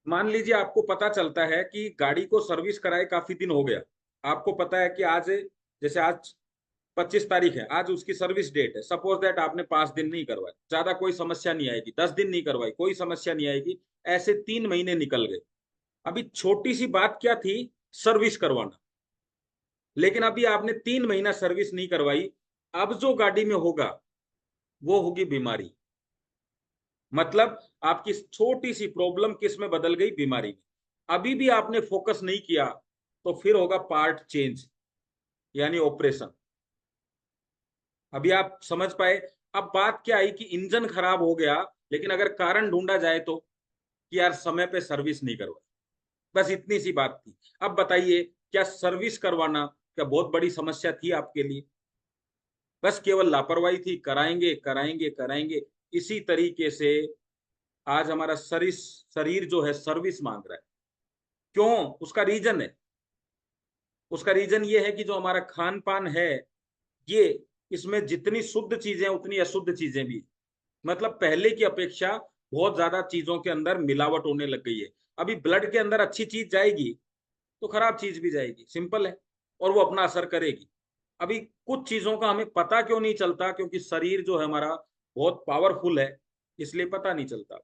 मान लीजिए आपको पता चलता है कि गाड़ी को सर्विस कराए काफी दिन हो गया। आपको पता है कि आज, जैसे आज 25 तारीख है, आज उसकी सर्विस डेट है। सपोज दैट आपने 5 दिन नहीं करवाई, ज्यादा कोई समस्या नहीं आएगी। 10 दिन नहीं करवाई, कोई समस्या नहीं आएगी। ऐसे 3 महीने निकल गए। अभी छोटी सी बात क्या थी, सर्विस करवाना। लेकिन अभी आपने 3 महीना सर्विस नहीं करवाई। अब जो गाड़ी में होगा वो होगी बीमारी। मतलब आपकी छोटी सी प्रॉब्लम किस में बदल गई, बीमारी में। अभी भी आपने फोकस नहीं किया तो फिर होगा पार्ट चेंज, यानी ऑपरेशन। अभी आप समझ पाए। अब बात क्या आई कि इंजन खराब हो गया, लेकिन अगर कारण ढूंढा जाए तो कि यार समय पे सर्विस नहीं करवाई। बस इतनी सी बात थी। अब बताइए, क्या सर्विस करवाना क्या बहुत बड़ी समस्या थी आपके लिए? बस केवल लापरवाही थी, कराएंगे कराएंगे कराएंगे। इसी तरीके से आज हमारा शरीर शरीर जो है सर्विस मांग रहा है। क्यों? उसका रीजन है। उसका रीजन ये है कि जो हमारा खान पान है, ये, इसमें जितनी शुद्ध चीजें उतनी अशुद्ध चीजें भी। मतलब पहले की अपेक्षा बहुत ज्यादा चीजों के अंदर मिलावट होने लग गई है। अभी ब्लड के अंदर अच्छी चीज जाएगी तो खराब चीज भी जाएगी, सिंपल है। और वो अपना असर करेगी। अभी कुछ चीजों का हमें पता क्यों नहीं चलता? क्योंकि शरीर जो है हमारा बहुत पावरफुल है, इसलिए पता नहीं चलता।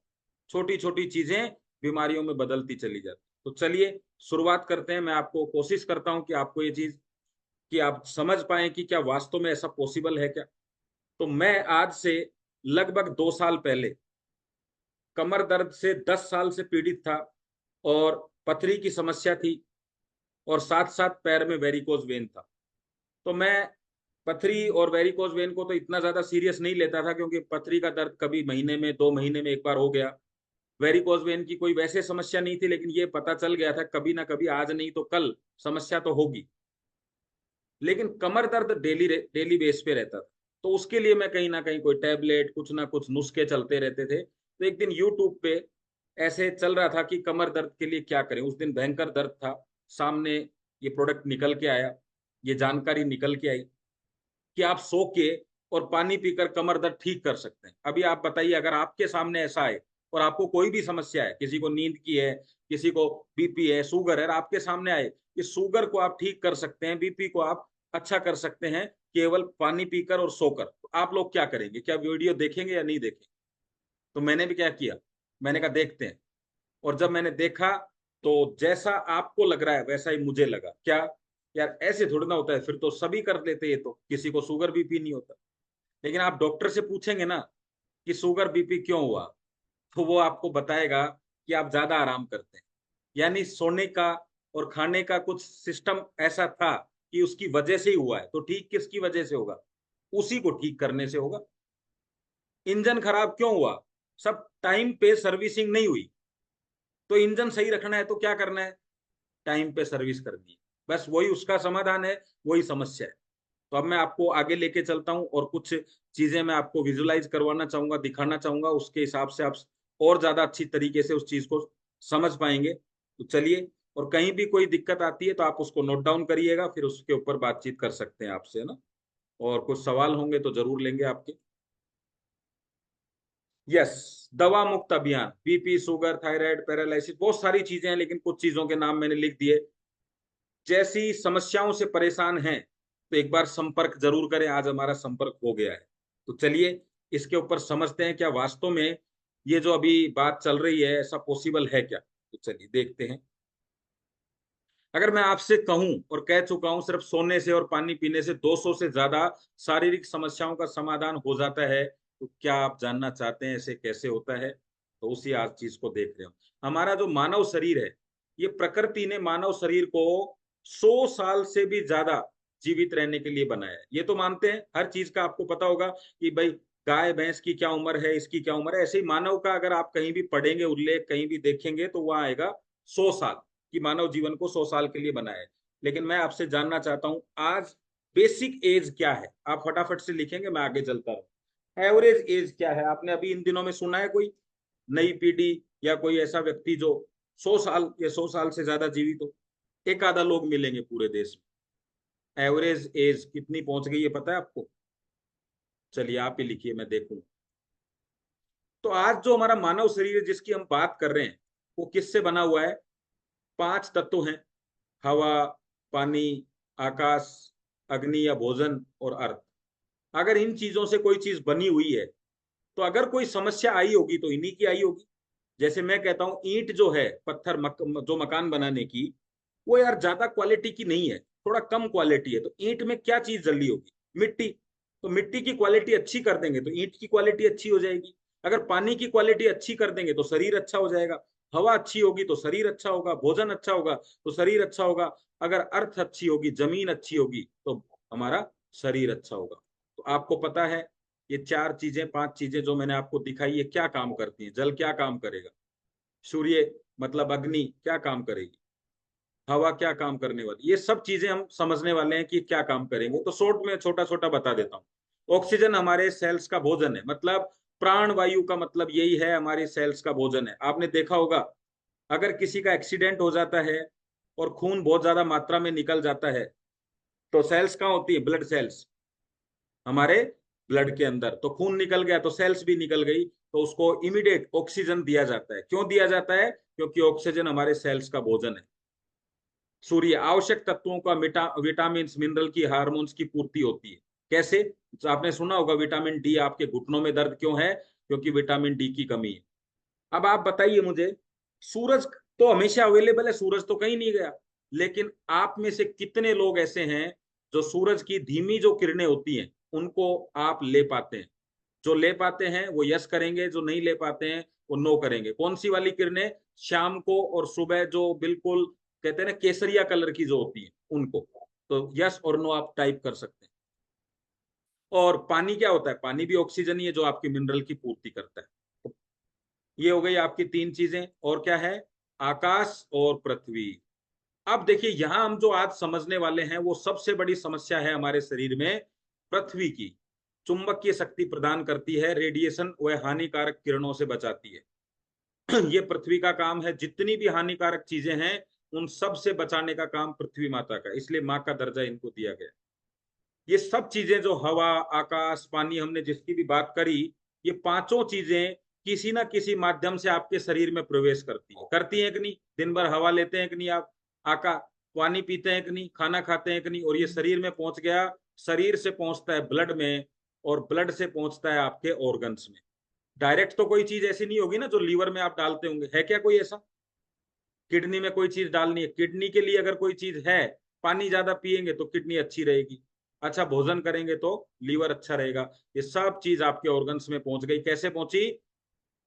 छोटी छोटी चीजें बीमारियों में बदलती चली जाती। तो चलिए शुरुआत करते हैं। मैं आपको कोशिश करता हूं कि आपको ये चीज, कि आप समझ पाए कि क्या वास्तव में ऐसा पॉसिबल है क्या। तो मैं आज से लगभग 2 साल पहले कमर दर्द से 10 साल से पीड़ित था, और पथरी की समस्या थी, और साथ साथ पैर में वेरिकोज वेन था। तो मैं पथरी और वेरिकोज वेन को तो इतना ज्यादा सीरियस नहीं लेता था, क्योंकि पथरी का दर्द कभी महीने में 2 महीने में एक बार हो गया। वेरिकोज वेन की कोई वैसे समस्या नहीं थी, लेकिन ये पता चल गया था कभी ना कभी, आज नहीं तो कल समस्या तो होगी। लेकिन कमर दर्द डेली डेली बेस पे रहता था। तो उसके लिए मैं कहीं ना कहीं कोई टैबलेट, कुछ ना कुछ नुस्खे चलते रहते थे। तो एक दिन यूट्यूब पे ऐसे चल रहा था कि कमर दर्द के लिए क्या करें। उस दिन भयंकर दर्द था। सामने ये प्रोडक्ट निकल के आया, ये जानकारी निकल के आई कि आप सो के और पानी पीकर कमर दर्द ठीक कर सकते हैं। अभी आप बताइए, अगर आपके सामने ऐसा है और आपको कोई भी समस्या है, किसी को नींद की है, किसी को बीपी है, शुगर है, आपके सामने आए कि शुगर को आप ठीक कर सकते हैं, बीपी को आप अच्छा कर सकते हैं केवल पानी पीकर और सोकर, तो आप लोग क्या करेंगे? क्या वीडियो देखेंगे या नहीं देखेंगे? तो मैंने भी क्या किया, मैंने कहा देखते हैं। और जब मैंने देखा तो जैसा आपको लग रहा है वैसा ही मुझे लगा। क्या? यार ऐसे थोड़ा ना होता है, फिर तो सभी कर लेते, ये तो किसी को शुगर बीपी नहीं होता। लेकिन आप डॉक्टर से पूछेंगे ना कि शुगर बीपी क्यों हुआ, तो वो आपको बताएगा कि आप ज्यादा आराम करते हैं। यानी सोने का और खाने का कुछ सिस्टम ऐसा था कि उसकी वजह से ही हुआ है। तो ठीक किसकी वजह से होगा? उसी को ठीक करने से होगा। इंजन खराब क्यों हुआ? सब टाइम पे सर्विसिंग नहीं हुई। तो इंजन सही रखना है तो क्या करना है? टाइम पे सर्विस करनी है। बस वही उसका समाधान है, वही समस्या है। तो अब मैं आपको आगे लेके चलता हूँ और कुछ चीजें मैं आपको विजुलाइज करवाना चाहूंगा, दिखाना चाहूंगा। उसके हिसाब से आप और ज्यादा अच्छी तरीके से उस चीज को समझ पाएंगे। तो चलिए, और कहीं भी कोई दिक्कत आती है तो आप उसको नोट डाउन करिएगा, फिर उसके ऊपर बातचीत कर सकते हैं आपसे, है ना। और कुछ सवाल होंगे तो जरूर लेंगे आपके। यस, दवा मुक्त अभियान, बीपी, शुगर, थायराइड, पैरालिसिस, बहुत सारी चीजें हैं, लेकिन कुछ चीजों के नाम मैंने लिख दिए। जैसी समस्याओं से परेशान हैं तो एक बार संपर्क जरूर करें। आज हमारा संपर्क हो गया है। तो चलिए इसके ऊपर समझते हैं क्या वास्तव में ये जो अभी बात चल रही है ऐसा पॉसिबल है क्या। तो चलिए देखते हैं। अगर मैं आपसे कहूं, और कह चुका हूं, सिर्फ सोने से और पानी पीने से 200 से ज्यादा शारीरिक समस्याओं का समाधान हो जाता है, तो क्या आप जानना चाहते हैं ऐसे कैसे होता है? तो उसी आज चीज को देख रहे हो। हमारा जो मानव शरीर है, ये प्रकृति ने मानव शरीर को 100 साल से भी ज्यादा जीवित रहने के लिए बनाया है। ये तो मानते हैं, हर चीज का आपको पता होगा कि भाई गाय भैंस की क्या उम्र है, इसकी क्या उम्र है। ऐसे ही मानव का अगर आप कहीं भी पढ़ेंगे उल्लेख, कहीं भी देखेंगे, तो वहां आएगा 100 साल, कि मानव जीवन को 100 साल के लिए बनाया है। लेकिन मैं आपसे जानना चाहता हूं आज बेसिक एज क्या है। आप फटाफट से लिखेंगे, मैं आगे चलता रहूं। एवरेज एज क्या है? आपने अभी इन दिनों में सुना है कोई नई पीढ़ी या कोई ऐसा व्यक्ति जो 100 साल या 100 साल से ज्यादा जीवित हो? एक आधा लोग मिलेंगे पूरे देश में। एवरेज एज कितनी पहुंच गई है पता है आपको? चलिए आप ही लिखिए, मैं देखूं। तो आज जो हमारा मानव शरीर है जिसकी हम बात कर रहे हैं, वो किससे बना हुआ है? 5 तत्व हैं, हवा, पानी, आकाश, अग्नि या भोजन और अर्थ। अगर इन चीजों से कोई चीज बनी हुई है तो अगर कोई समस्या आई होगी तो इन्हीं की आई होगी। जैसे मैं कहता हूं ईंट जो है, पत्थर जो मकान बनाने की, वो यार ज्यादा क्वालिटी की नहीं है, थोड़ा कम क्वालिटी है, तो ईंट में क्या चीज जली होगी? मिट्टी। तो मिट्टी की क्वालिटी अच्छी कर देंगे तो ईंट की क्वालिटी अच्छी हो जाएगी। अगर पानी की क्वालिटी अच्छी कर देंगे तो शरीर अच्छा हो जाएगा। हवा अच्छी होगी तो शरीर अच्छा होगा, भोजन अच्छा होगा तो शरीर अच्छा होगा। अगर अर्थ अच्छी होगी, जमीन अच्छी होगी तो हमारा शरीर अच्छा होगा। तो आपको पता है ये 4 चीजें, 5 चीजें जो मैंने आपको दिखाई, ये क्या काम करती हैं? जल क्या काम करेगा? सूर्य मतलब अग्नि क्या काम करेगी? हवा क्या काम करने वाली? ये सब चीजें हम समझने वाले हैं कि क्या काम करेंगे। तो शॉर्ट में छोटा छोटा बता देता हूँ। ऑक्सीजन हमारे सेल्स का भोजन है, मतलब प्राण वायु का मतलब यही है, हमारे सेल्स का भोजन है। आपने देखा होगा अगर किसी का एक्सीडेंट हो जाता है और खून बहुत ज्यादा मात्रा में निकल जाता है तो सेल्स कहाँ होती है? ब्लड सेल्स, हमारे ब्लड के अंदर। तो खून निकल गया तो सेल्स भी निकल गई, तो उसको इमीडिएट ऑक्सीजन दिया जाता है। क्यों दिया जाता है? क्योंकि ऑक्सीजन हमारे सेल्स का भोजन है। सूर्य आवश्यक तत्वों का विटामिन मिनरल की हार्मोन्स की पूर्ति होती है। कैसे? तो आपने सुना होगा विटामिन डी, आपके घुटनों में दर्द क्यों है? क्योंकि विटामिन डी की कमी है। अब आप बताइए मुझे, सूरज तो हमेशा अवेलेबल है, सूरज तो कहीं नहीं गया, लेकिन आप में से कितने लोग ऐसे हैं जो सूरज की धीमी जो किरणें होती हैं उनको आप ले पाते हैं? जो ले पाते हैं वो यस करेंगे, जो नहीं ले पाते हैं वो नो करेंगे। कौन सी वाली किरणें? शाम को और सुबह, जो बिल्कुल कहते हैं ना केसरिया कलर की जो होती है उनको। तो यस और नो आप टाइप कर सकते हैं। और पानी क्या होता है? पानी भी ऑक्सीजन ही है जो आपकी मिनरल की पूर्ति करता है। तो ये हो गई आपकी 3 चीजें। और क्या है? आकाश और पृथ्वी। अब देखिए यहां हम जो आज समझने वाले हैं वो सबसे बड़ी समस्या है हमारे शरीर में पृथ्वी की। चुंबकीय शक्ति प्रदान करती है, रेडिएशन व हानिकारक किरणों से बचाती है। ये पृथ्वी का काम है। जितनी भी हानिकारक चीजें हैं उन सब से बचाने का काम पृथ्वी माता का, इसलिए माँ का दर्जा इनको दिया गया। ये सब चीजें जो हवा, आकाश, पानी, हमने जिसकी भी बात करी, ये पांचों चीजें किसी ना किसी माध्यम से आपके शरीर में प्रवेश करती हैं कि नहीं? दिन भर हवा लेते हैं कि नहीं आप? आका पानी पीते हैं कि नहीं? खाना खाते हैं कि नहीं? और ये शरीर में पहुंच गया, शरीर से पहुंचता है ब्लड में, और ब्लड से पहुंचता है आपके ऑर्गन्स में। डायरेक्ट तो कोई चीज ऐसी नहीं होगी ना जो लीवर में आप डालते होंगे, है क्या कोई ऐसा? किडनी में कोई चीज डालनी है? किडनी के लिए अगर कोई चीज है, पानी ज्यादा पिएंगे तो किडनी अच्छी रहेगी, अच्छा भोजन करेंगे तो लीवर अच्छा रहेगा। ये सब चीज आपके ऑर्गन्स में पहुंच गई। कैसे पहुंची?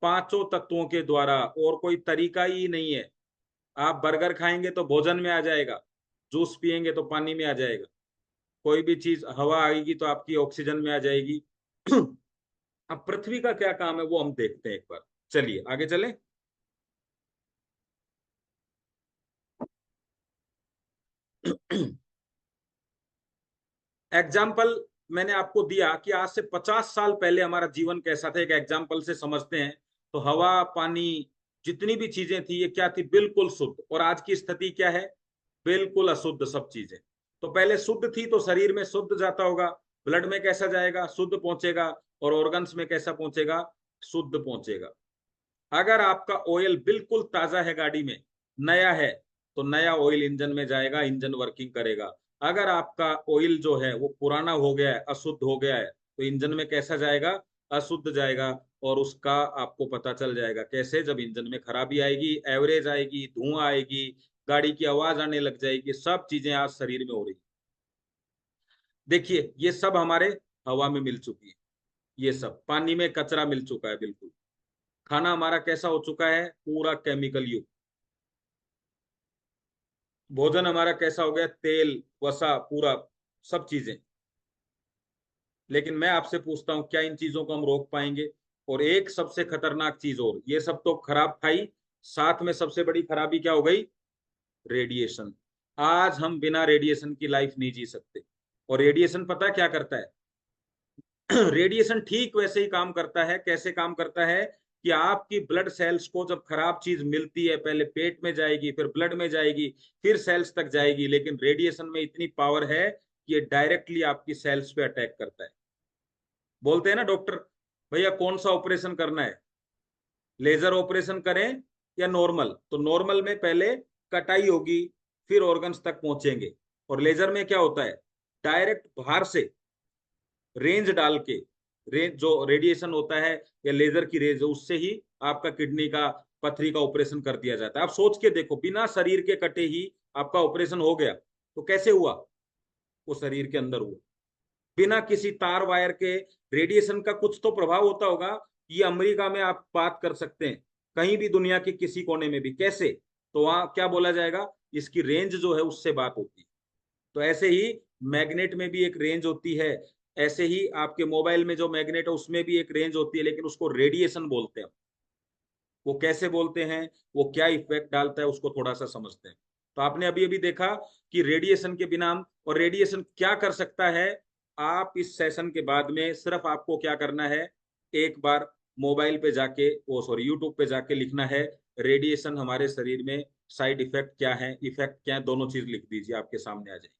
पांचों तत्वों के द्वारा, और कोई तरीका ही नहीं है। आप बर्गर खाएंगे तो भोजन में आ जाएगा, जूस पिएंगे तो पानी में आ जाएगा, कोई भी चीज, हवा आएगी तो आपकी ऑक्सीजन में आ जाएगी। अब पृथ्वी का क्या काम है वो हम देखते हैं एक बार। चलिए आगे चलें। एग्जाम्पल मैंने आपको दिया कि आज से 50 साल पहले हमारा जीवन कैसा था, एक एग्जाम्पल से समझते हैं। तो हवा, पानी, जितनी भी चीजें थी ये क्या थी? बिल्कुल शुद्ध। और आज की स्थिति क्या है? बिल्कुल अशुद्ध सब चीजें। तो पहले शुद्ध थी तो शरीर में शुद्ध जाता होगा, ब्लड में कैसा जाएगा? शुद्ध पहुंचेगा। और ऑर्गन्स में कैसा पहुंचेगा? शुद्ध पहुंचेगा। अगर आपका ऑयल बिल्कुल ताजा है, गाड़ी में नया है, तो नया ऑयल इंजन में जाएगा, इंजन वर्किंग करेगा। अगर आपका ऑयल जो है वो पुराना हो गया है, अशुद्ध हो गया है, तो इंजन में कैसा जाएगा? अशुद्ध जाएगा। और उसका आपको पता चल जाएगा कैसे? जब इंजन में खराबी आएगी, एवरेज आएगी, धुआं आएगी, गाड़ी की आवाज आने लग जाएगी। सब चीजें आज शरीर में हो रही। देखिए ये सब हमारे हवा में मिल चुकी है, ये सब पानी में कचरा मिल चुका है बिल्कुल। खाना हमारा कैसा हो चुका है? पूरा केमिकल युक्त। भोजन हमारा कैसा हो गया? तेल, वसा, पूरा सब चीजें। लेकिन मैं आपसे पूछता हूं क्या इन चीजों को हम रोक पाएंगे? और एक सबसे खतरनाक चीज और, ये सब तो खराब खाई, साथ में सबसे बड़ी खराबी क्या हो गई? रेडिएशन। आज हम बिना रेडिएशन की लाइफ नहीं जी सकते। और रेडिएशन पता क्या करता है? रेडिएशन ठीक वैसे ही काम करता है। कैसे काम करता है? कि आपकी ब्लड सेल्स को जब खराब चीज मिलती है, पहले पेट में जाएगी, फिर ब्लड में जाएगी, फिर सेल्स तक जाएगी। लेकिन रेडिएशन में इतनी पावर है कि ये डायरेक्टली आपकी सेल्स पे अटैक करता है। बोलते हैं ना डॉक्टर, भैया कौन सा ऑपरेशन करना है? लेजर ऑपरेशन करें या नॉर्मल? तो नॉर्मल में पहले कटाई होगी, फिर ऑर्गन्स तक पहुंचेंगे। और लेजर में क्या होता है, डायरेक्ट बाहर से रेंज डाल के, रेंज जो रेडिएशन होता है या लेजर की रेंज, उससे ही आपका किडनी का, पथरी का ऑपरेशन कर दिया जाता है। आप सोच के देखो, बिना शरीर के कटे ही आपका ऑपरेशन हो गया, तो कैसे हुआ? वो शरीर के अंदर हुआ, बिना किसी तार वायर के। रेडिएशन का कुछ तो प्रभाव होता होगा। ये अमेरिका में आप बात कर सकते हैं, कहीं भी दुनिया के किसी कोने में भी, कैसे? तो वहां क्या बोला जाएगा, इसकी रेंज जो है उससे बात होती है। तो ऐसे ही मैग्नेट में भी एक रेंज होती है, ऐसे ही आपके मोबाइल में जो मैग्नेट है उसमें भी एक रेंज होती है, लेकिन उसको रेडिएशन बोलते हैं। वो कैसे बोलते हैं, वो क्या इफेक्ट डालता है, उसको थोड़ा सा समझते हैं। तो आपने अभी अभी देखा कि रेडिएशन के बिना और रेडिएशन क्या कर सकता है। आप इस सेशन के बाद में सिर्फ आपको क्या करना है, एक बार मोबाइल पे जाके, वो सॉरी यूट्यूब पे जाके लिखना है रेडिएशन हमारे शरीर में साइड इफेक्ट क्या है, इफेक्ट क्या है, दोनों चीज लिख दीजिए, आपके सामने आ जाएगी।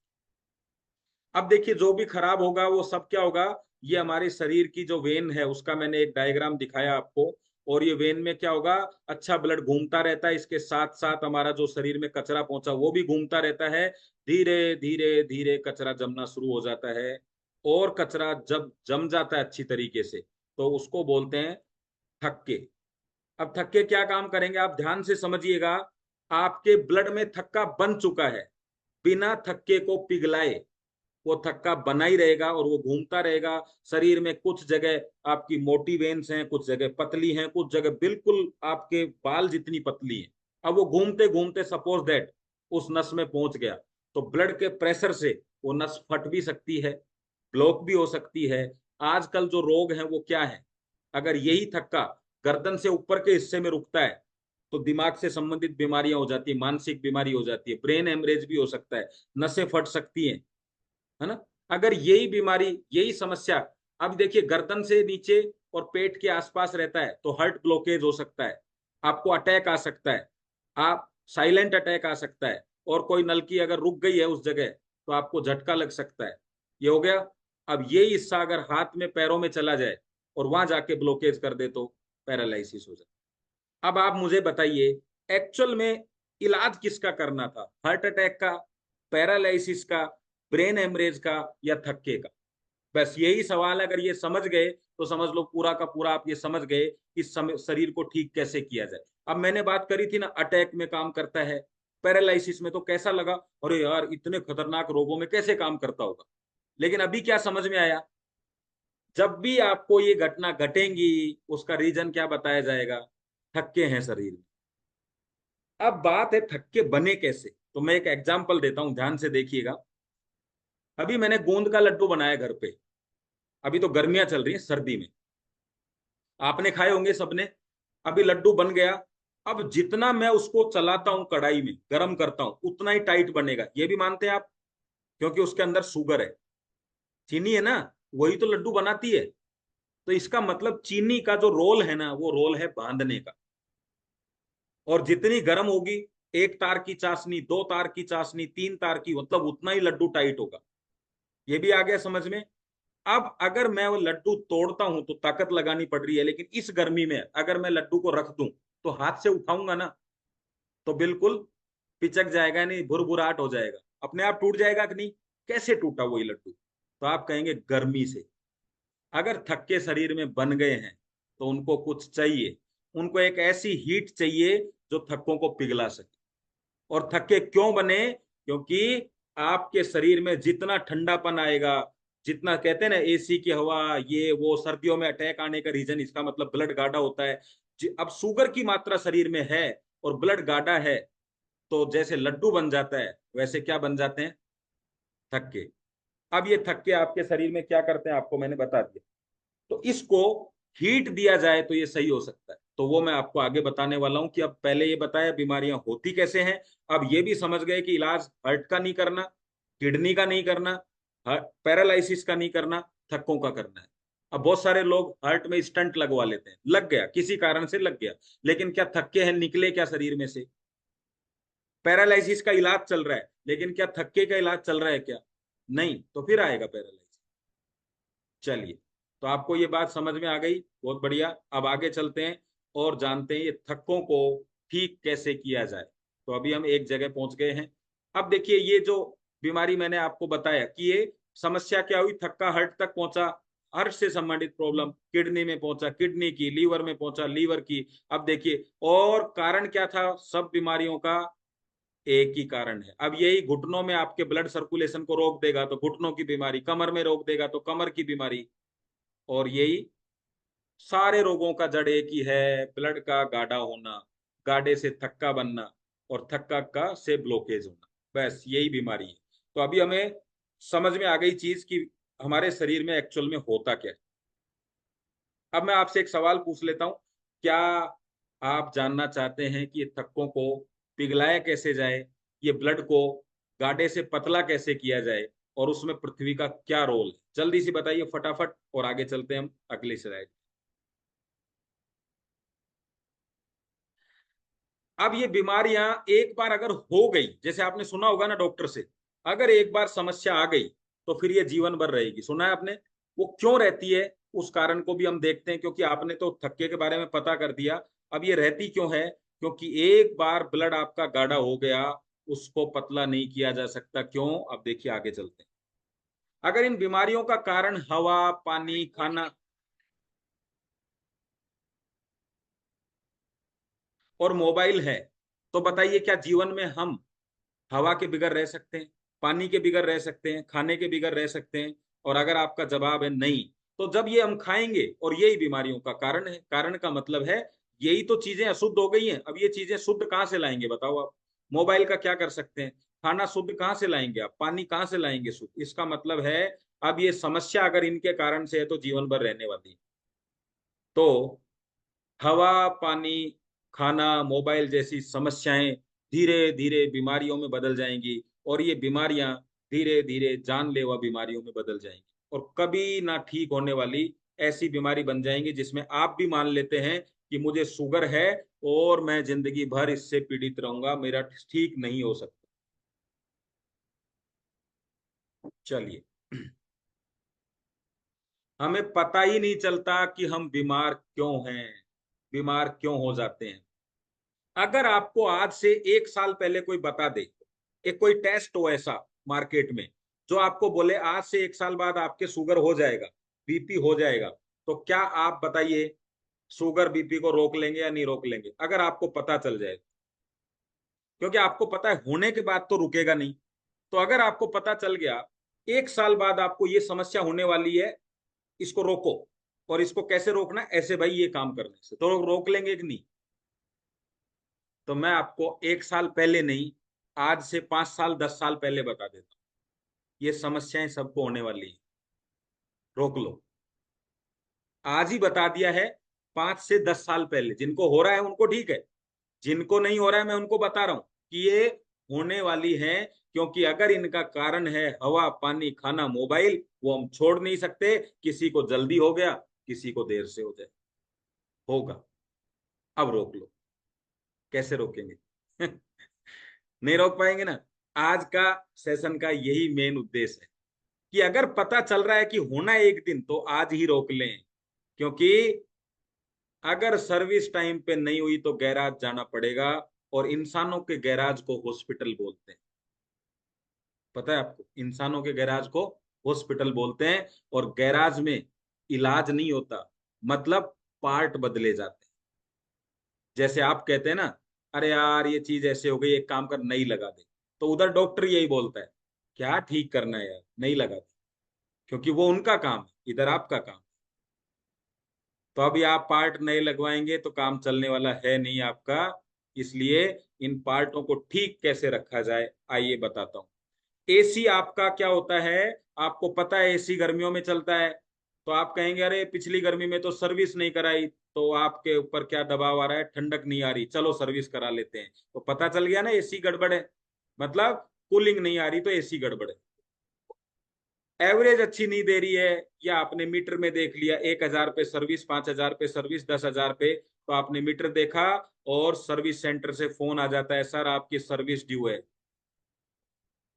अब देखिए, जो भी खराब होगा वो सब क्या होगा, ये हमारे शरीर की जो वेन है उसका मैंने एक डायग्राम दिखाया आपको। और ये वेन में क्या होगा, अच्छा ब्लड घूमता रहता है, इसके साथ साथ हमारा जो शरीर में कचरा पहुंचा वो भी घूमता रहता है। धीरे धीरे धीरे कचरा जमना शुरू हो जाता है। और कचरा जब जम जाता है अच्छी तरीके से, तो उसको बोलते हैं थक्के। अब थक्के क्या काम करेंगे, आप ध्यान से समझिएगा। आपके ब्लड में थक्का बन चुका है, बिना थक्के को पिघलाए वो थक्का बना ही रहेगा और वो घूमता रहेगा। शरीर में कुछ जगह आपकी मोटी वेन्स हैं, कुछ जगह पतली हैं, कुछ जगह बिल्कुल आपके बाल जितनी पतली हैं। अब वो घूमते घूमते सपोज दैट उस नस में पहुंच गया, तो ब्लड के प्रेशर से वो नस फट भी सकती है, ब्लॉक भी हो सकती है। आजकल जो रोग हैं वो क्या है, अगर यही थक्का गर्दन से ऊपर के हिस्से में रुकता है तो दिमाग से संबंधित बीमारियां हो जाती है, मानसिक बीमारी हो जाती है, ब्रेन हेमरेज भी हो सकता है, नसें फट सकती हैं, है ना? अगर यही बीमारी, यही समस्या, अब देखिए गर्दन से नीचे और पेट के आसपास रहता है तो हार्ट ब्लॉकेज हो सकता है, आपको अटैक आ सकता है, आप साइलेंट अटैक आ सकता है। और कोई नलकी अगर रुक गई है उस जगह तो आपको झटका लग सकता है। ये हो गया। अब ये हिस्सा अगर हाथ में पैरों में चला जाए और वहां जाके ब्लॉकेज कर दे तो पैरालिसिस हो जाए। अब आप मुझे बताइए, एक्चुअल में इलाज किसका करना था, हार्ट अटैक का, पैरालिसिस का, ब्रेन हेमरेज का, या थक्के का? बस यही सवाल है। अगर ये समझ गए तो समझ लो पूरा का पूरा आप ये समझ गए कि शरीर को ठीक कैसे किया जाए। अब मैंने बात करी थी ना, अटैक में काम करता है, पैरालिसिस में, तो कैसा लगा, अरे यार इतने खतरनाक रोगों में कैसे काम करता होगा। लेकिन अभी क्या समझ में आया, जब भी आपको ये घटना घटेंगी उसका रीजन क्या बताया जाएगा, थक्के हैं शरीर में। अब बात है थक्के बने कैसे, तो मैं एक एग्जांपल देता हूं, ध्यान से देखिएगा। अभी मैंने गोंद का लड्डू बनाया घर पे। अभी तो गर्मियां चल रही हैं, सर्दी में आपने खाए होंगे सबने। अभी लड्डू बन गया। अब जितना मैं उसको चलाता हूं कढ़ाई में गर्म करता हूं उतना ही टाइट बनेगा, ये भी मानते हैं आप? क्योंकि उसके अंदर शुगर है, चीनी है ना, वही तो लड्डू बनाती है। तो इसका मतलब चीनी का जो रोल है ना, वो रोल है बांधने का। और जितनी गर्म होगी, एक तार की चाशनी, दो तार की चाशनी, तीन तार की, मतलब उतना ही लड्डू टाइट होगा। ये भी आ गया समझ में? अब अगर मैं वो लड्डू तोड़ता हूं तो ताकत लगानी पड़ रही है, लेकिन इस गर्मी में अगर मैं लड्डू को रख दूं तो हाथ से उठाऊंगा ना, तो बिल्कुल पिचक जाएगा, नहीं भुरभुराहट हो जाएगा, अपने आप टूट जाएगा कि नहीं। कैसे टूटा वही लड्डू? तो आप कहेंगे गर्मी से। अगर थक्के शरीर में बन गए हैं तो उनको कुछ चाहिए, उनको एक ऐसी हीट चाहिए जो थक्कों को पिघला सके। और थक्के क्यों बने, क्योंकि आपके शरीर में जितना ठंडापन आएगा, जितना कहते हैं ना एसी की हवा, ये वो, सर्दियों में अटैक आने का रीजन इसका मतलब ब्लड गाढ़ा होता है। अब शुगर की मात्रा शरीर में है और ब्लड गाढ़ा है, तो जैसे लड्डू बन जाता है वैसे क्या बन जाते हैं, थक्के। अब ये थक्के आपके शरीर में क्या करते हैं आपको मैंने बता दिया। तो इसको हीट दिया जाए तो ये सही हो सकता है, तो वो मैं आपको आगे बताने वाला हूं। कि अब पहले ये बताया बीमारियां होती कैसे हैं, अब ये भी समझ गए कि इलाज हार्ट का नहीं करना, किडनी का नहीं करना, पैरालिसिस का नहीं करना, थक्कों का करना है। अब बहुत सारे लोग हार्ट में स्टंट लगवा लेते हैं, लग गया किसी कारण से लग गया, लेकिन क्या थक्के हैं, निकले क्या शरीर में से? पैरालिसिस का इलाज चल रहा है, लेकिन क्या थक्के का इलाज चल रहा है क्या? नहीं, तो फिर आएगा पैरालिसिस। चलिए, तो आपको ये बात समझ में आ गई, बहुत बढ़िया। अब आगे चलते हैं और जानते हैं ये थक्कों को ठीक कैसे किया जाए। तो अभी हम एक जगह पहुंच गए हैं। अब देखिए, ये जो बीमारी मैंने आपको बताया कि ये समस्या क्या हुई, थक्का हार्ट तक पहुंचा, हार्ट से संबंधित प्रॉब्लम किडनी में पहुंचा, किडनी की, लीवर में पहुंचा, लीवर की। अब देखिए, और कारण क्या था सब बीमारियों का, एक ही कारण है। अब यही घुटनों में आपके ब्लड सर्कुलेशन को रोक देगा तो घुटनों की बीमारी, कमर में रोक देगा तो कमर की बीमारी, और यही सारे रोगों का जड़ एक ही है, ब्लड का गाढ़ा होना, गाढ़े से थक्का बनना, और थक्का का से ब्लॉकेज होना, बस यही बीमारी है। तो अभी हमें समझ में आ गई चीज कि हमारे शरीर में एक्चुअल में होता क्या है। अब मैं आपसे एक सवाल पूछ लेता हूं, क्या आप जानना चाहते हैं कि ये थक्कों को पिघलाया कैसे जाए, ये ब्लड को गाढ़े से पतला कैसे किया जाए, और उसमें पृथ्वी का क्या रोल है? जल्दी से बताइए फटाफट, और आगे चलते हैं हम अगली स्लाइड। अब ये बीमारियां एक बार अगर हो गई, जैसे आपने सुना होगा ना डॉक्टर से, अगर एक बार समस्या आ गई तो फिर ये जीवन भर रहेगी। सुना है आपने? वो क्यों रहती है, उस कारण को भी हम देखते हैं, क्योंकि आपने तो थक्के के बारे में पता कर दिया। अब ये रहती क्यों है? क्योंकि एक बार ब्लड आपका गाढ़ा हो गया, उसको पतला नहीं किया जा सकता। क्यों? अब देखिए आगे चलते हैं। अगर इन बीमारियों का कारण हवा, पानी, खाना और मोबाइल है, तो बताइए क्या जीवन में हम हवा के बिगैर रह सकते हैं, पानी के बिगैर रह सकते हैं, खाने के बिगैर रह सकते हैं? और अगर आपका जवाब है नहीं, तो जब ये हम खाएंगे, और यही बीमारियों का कारण है, कारण का मतलब है यही तो चीजें अशुद्ध हो गई हैं। अब ये चीजें शुद्ध कहाँ से लाएंगे बताओ आप? मोबाइल का क्या कर सकते हैं? खाना शुद्ध कहाँ से लाएंगे आप? पानी कहाँ से लाएंगे शुद्ध? इसका मतलब है अब ये समस्या अगर इनके कारण से है तो जीवन भर रहने वाली है। तो हवा, पानी, खाना, मोबाइल जैसी समस्याएं धीरे धीरे बीमारियों में बदल जाएंगी, और ये बीमारियां धीरे धीरे जानलेवा बीमारियों में बदल जाएंगी, और कभी ना ठीक होने वाली ऐसी बीमारी बन जाएंगी जिसमें आप भी मान लेते हैं कि मुझे शुगर है और मैं जिंदगी भर इससे पीड़ित रहूंगा, मेरा ठीक नहीं हो सकता। चलिए, हमें पता ही नहीं चलता कि हम बीमार क्यों हैं, बीमार क्यों हो जाते हैं। अगर आपको आज से एक साल पहले कोई बता दे, एक कोई टेस्ट हो ऐसा मार्केट में जो आपको बोले आज से एक साल बाद आपके शुगर हो जाएगा, बीपी हो जाएगा, तो क्या आप बताइए शुगर बीपी को रोक लेंगे या नहीं रोक लेंगे? अगर आपको पता चल जाए, क्योंकि आपको पता है होने के बाद तो रुकेगा नहीं। तो अगर आपको पता चल गया एक साल बाद आपको ये समस्या होने वाली है, इसको रोको। और इसको कैसे रोकना? ऐसे भाई, ये काम करने से तो रोक लेंगे कि नहीं? तो मैं आपको एक साल पहले नहीं, आज से 5 साल 10 साल पहले बता देता हूँ, ये समस्याएं सबको होने वाली है, रोक लो। आज ही बता दिया है, 5 से 10 साल पहले जिनको हो रहा है उनको ठीक है, जिनको नहीं हो रहा है मैं उनको बता रहा हूं कि ये होने वाली है। क्योंकि अगर इनका कारण है हवा, पानी, खाना, मोबाइल, वो हम छोड़ नहीं सकते। किसी को जल्दी हो गया, किसी को देर से हो जाए, होगा। अब रोक लो। कैसे रोकेंगे? नहीं रोक पाएंगे ना। आज का सेशन का यही मेन उद्देश्य है कि अगर पता चल रहा है कि होना है एक दिन, तो आज ही रोक लें। क्योंकि अगर सर्विस टाइम पे नहीं हुई तो गैराज जाना पड़ेगा, और इंसानों के गैराज को हॉस्पिटल बोलते हैं। पता है आपको? इंसानों के गैराज को हॉस्पिटल बोलते हैं, और गैराज में इलाज नहीं होता, मतलब पार्ट बदले जाते हैं। जैसे आप कहते हैं ना, अरे यार ये चीज ऐसे हो गई, एक काम कर नई लगा दे, तो उधर डॉक्टर यही बोलता है, क्या ठीक करना है यार, नई लगा दे। क्योंकि वो उनका काम है, इधर आपका काम। तो अभी आप पार्ट नए लगवाएंगे तो काम चलने वाला है नहीं आपका। इसलिए इन पार्टों को ठीक कैसे रखा जाए, आइए बताता हूँ। एसी आपका क्या होता है? आपको पता है एसी गर्मियों में चलता है। तो आप कहेंगे अरे पिछली गर्मी में तो सर्विस नहीं कराई, तो आपके ऊपर क्या दबाव आ रहा है, ठंडक नहीं आ रही, चलो सर्विस करा लेते हैं। तो पता चल गया ना एसी गड़बड़ है, मतलब कूलिंग नहीं आ रही तो एसी गड़बड़ है। एवरेज अच्छी नहीं दे रही है, या आपने मीटर में देख लिया 1,000 पे सर्विस, 5,000 पे सर्विस, 10,000 पे, तो आपने मीटर देखा और सर्विस सेंटर से फोन आ जाता है, सर आपकी सर्विस ड्यू है।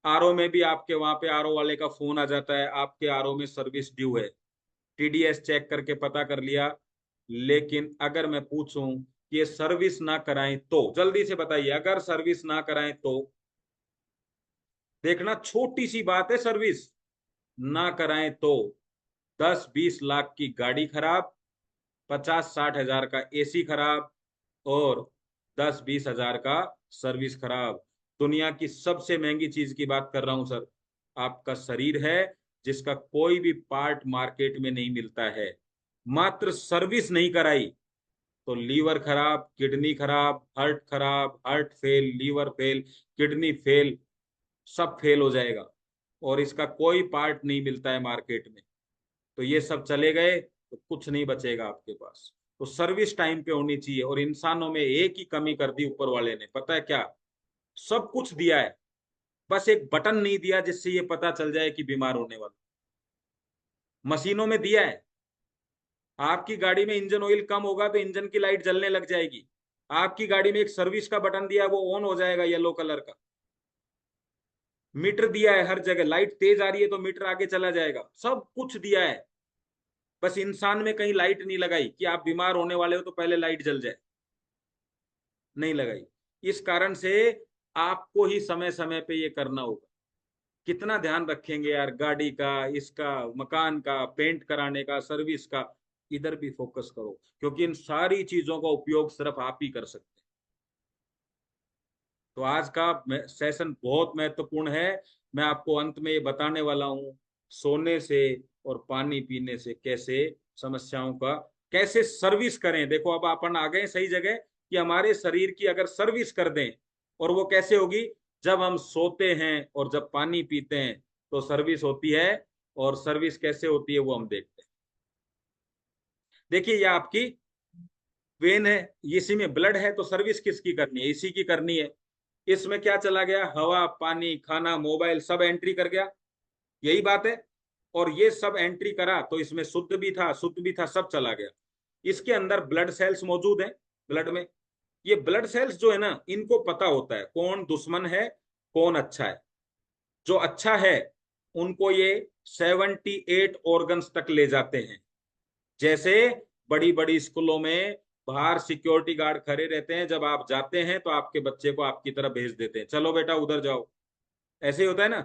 आरओ में भी आपके वहां पे आरओ वाले का फोन आ जाता है, आपके आरओ में सर्विस ड्यू है, टीडीएस चेक करके पता कर लिया। लेकिन अगर मैं पूछूं कि ये सर्विस ना कराएं तो, जल्दी से बताइए, अगर सर्विस ना कराएं तो, देखना छोटी सी बात है, सर्विस ना कराएं तो 10-20 लाख की गाड़ी खराब, 50-60 हजार का एसी खराब, और 10-20 हजार का सर्विस खराब। दुनिया की सबसे महंगी चीज की बात कर रहा हूं सर, आपका शरीर है, जिसका कोई भी पार्ट मार्केट में नहीं मिलता है। मात्र सर्विस नहीं कराई तो लीवर खराब, किडनी खराब, heart fail, liver fail, kidney fail, सब फेल हो जाएगा। और इसका कोई पार्ट नहीं मिलता है मार्केट में, तो ये सब चले गए तो कुछ नहीं बचेगा आपके पास। तो सर्विस टाइम पे होनी चाहिए। और इंसानों में एक ही कमी कर दी ऊपर वाले ने, पता है क्या? सब कुछ दिया है, बस एक बटन नहीं दिया जिससे ये पता चल जाए कि बीमार होने वाला। मशीनों में दिया है, आपकी गाड़ी में इंजन ऑयल कम होगा तो इंजन की लाइट जलने लग जाएगी। आपकी गाड़ी में एक सर्विस का बटन दिया है, वो ऑन हो जाएगा येलो कलर का। मीटर दिया है, हर जगह लाइट तेज आ रही है तो मीटर आगे चला जाएगा, सब कुछ दिया है। बस इंसान में कहीं लाइट नहीं लगाई कि आप बीमार होने वाले हो तो पहले लाइट जल जाए, नहीं लगाई। इस कारण से आपको ही समय समय पे ये करना होगा। कितना ध्यान रखेंगे यार, गाड़ी का, इसका, मकान का, पेंट कराने का, सर्विस का, इधर भी फोकस करो, क्योंकि इन सारी चीजों का उपयोग सिर्फ आप ही कर सकते हैं। तो आज का सेशन बहुत महत्वपूर्ण है। मैं आपको अंत में ये बताने वाला हूँ, सोने से और पानी पीने से कैसे समस्याओं का कैसे सर्विस करें। देखो अब अपन आ गए सही जगह कि हमारे शरीर की अगर सर्विस कर दें, और वो कैसे होगी? जब हम सोते हैं और जब पानी पीते हैं तो सर्विस होती है। और सर्विस कैसे होती है वो हम देखते हैं। देखिए ये आपकी वेन है, इसी में ब्लड है, तो सर्विस किसकी करनी है? इसी की करनी है। इसमें क्या चला गया? हवा, पानी, खाना, मोबाइल, सब एंट्री कर गया, यही बात है। और ये सब एंट्री करा तो इसमें शुद्ध भी था, शुद्ध भी था, सब चला गया। इसके अंदर ब्लड सेल्स मौजूद हैं, ब्लड में। ये ब्लड सेल्स जो है ना, इनको पता होता है कौन दुश्मन है, कौन अच्छा है। जो अच्छा है उनको ये 78 ऑर्गन्स तक ले जाते हैं। जैसे बड़ी बड़ी स्कूलों में बाहर सिक्योरिटी गार्ड खड़े रहते हैं, जब आप जाते हैं तो आपके बच्चे को आपकी तरफ भेज देते हैं, चलो बेटा उधर जाओ। ऐसे ही होता है ना।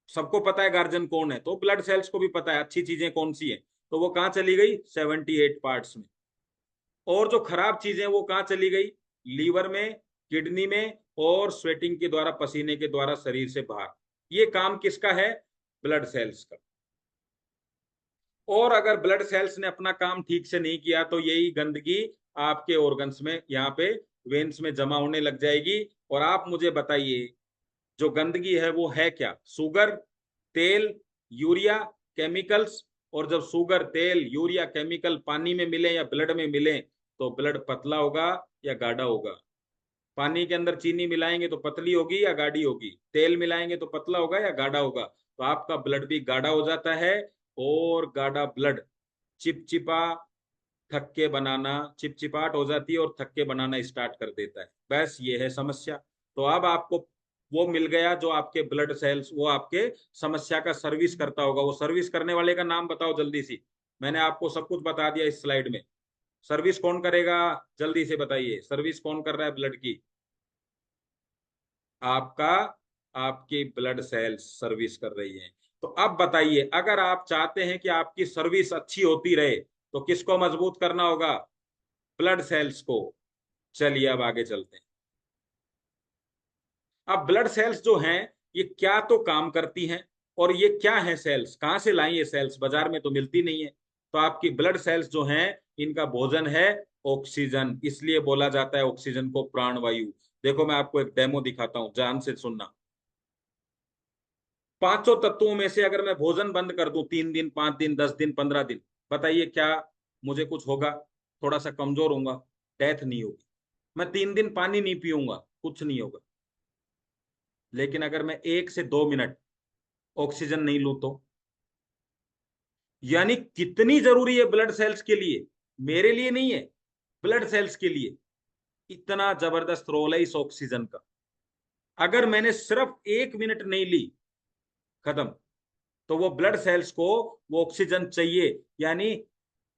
सबको पता है गार्जियन कौन है, तो ब्लड सेल्स को भी पता है अच्छी चीजें कौन सी है। तो वो कहाँ चली गई? 78 पार्ट्स में। और जो खराब चीजें वो कहाँ चली गई? लीवर में, किडनी में, और स्वेटिंग के द्वारा, पसीने के द्वारा शरीर से बाहर। ये काम किसका है? ब्लड सेल्स का। और अगर ब्लड सेल्स ने अपना काम ठीक से नहीं किया तो यही गंदगी आपके ऑर्गन्स में, यहाँ पे वेन्स में जमा होने लग जाएगी। और आप मुझे बताइए, जो गंदगी है वो है क्या? शुगर, तेल, यूरिया, केमिकल्स। और जब शुगर, तेल, यूरिया, केमिकल पानी में मिले या ब्लड में मिले तो ब्लड पतला होगा या गाढ़ा होगा? पानी के अंदर चीनी मिलाएंगे तो पतली होगी या गाढ़ी होगी? तेल मिलाएंगे तो पतला होगा या गाढ़ा होगा? तो आपका ब्लड भी गाढ़ा हो जाता है। और गाढ़ा ब्लड चिपचिपा, थक्के बनाना, चिपचिपाहट हो जाती है और थक्के बनाना स्टार्ट कर देता है। बस ये है समस्या। तो अब आपको वो मिल गया जो आपके ब्लड सेल्स, वो आपके समस्या का सर्विस करता होगा। वो सर्विस करने वाले का नाम बताओ जल्दी सी। मैंने आपको सब कुछ बता दिया इस स्लाइड में। सर्विस कौन करेगा? जल्दी से बताइए, सर्विस कौन कर रहा है ब्लड की? आपका, आपकी ब्लड सेल्स सर्विस कर रही है। तो अब बताइए, अगर आप चाहते हैं कि आपकी सर्विस अच्छी होती रहे तो किसको मजबूत करना होगा? ब्लड सेल्स को। चलिए अब आगे चलते हैं। अब ब्लड सेल्स जो हैं, ये क्या तो काम करती हैं। और ये क्या है सेल्स? कहाँ से लाई ये सेल्स? बाजार में तो मिलती नहीं है। तो आपकी ब्लड सेल्स जो हैं, इनका भोजन है ऑक्सीजन। इसलिए बोला जाता है ऑक्सीजन को प्राणवायु। देखो मैं आपको एक डेमो दिखाता हूं, ध्यान से सुनना। पांचों तत्वों में से अगर मैं भोजन बंद कर दूं 3 दिन, 5 दिन, 10 दिन, 15 दिन, बताइए क्या मुझे कुछ होगा? थोड़ा सा कमजोर होऊंगा, डेथ नहीं होगी। मैं 3 दिन पानी नहीं पीऊंगा, कुछ नहीं होगा। लेकिन अगर मैं 1 से 2 मिनट ऑक्सीजन नहीं लूं तो, यानी कितनी जरूरी है ब्लड सेल्स के लिए? मेरे लिए नहीं है, ब्लड सेल्स के लिए। इतना जबरदस्त रोल है इस ऑक्सीजन का। अगर मैंने सिर्फ 1 मिनट नहीं ली, खत्म। तो वो ब्लड सेल्स को वो ऑक्सीजन चाहिए। यानी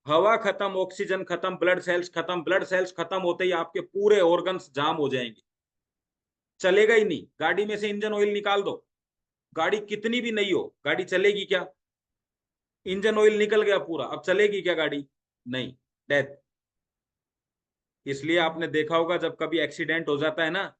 हवा खत्म, ऑक्सीजन खत्म, ब्लड सेल्स खत्म। ब्लड सेल्स खत्म होते ही आपके पूरे ऑर्गन्स जाम हो जाएंगे, चलेगा ही नहीं। गाड़ी में से इंजन ऑयल निकाल दो, गाड़ी कितनी भी नई हो, गाड़ी चलेगी क्या? इंजन ऑयल निकल गया पूरा, अब चलेगी क्या गाड़ी? नहीं, डेथ। इसलिए आपने देखा होगा जब कभी एक्सीडेंट हो जाता है ना,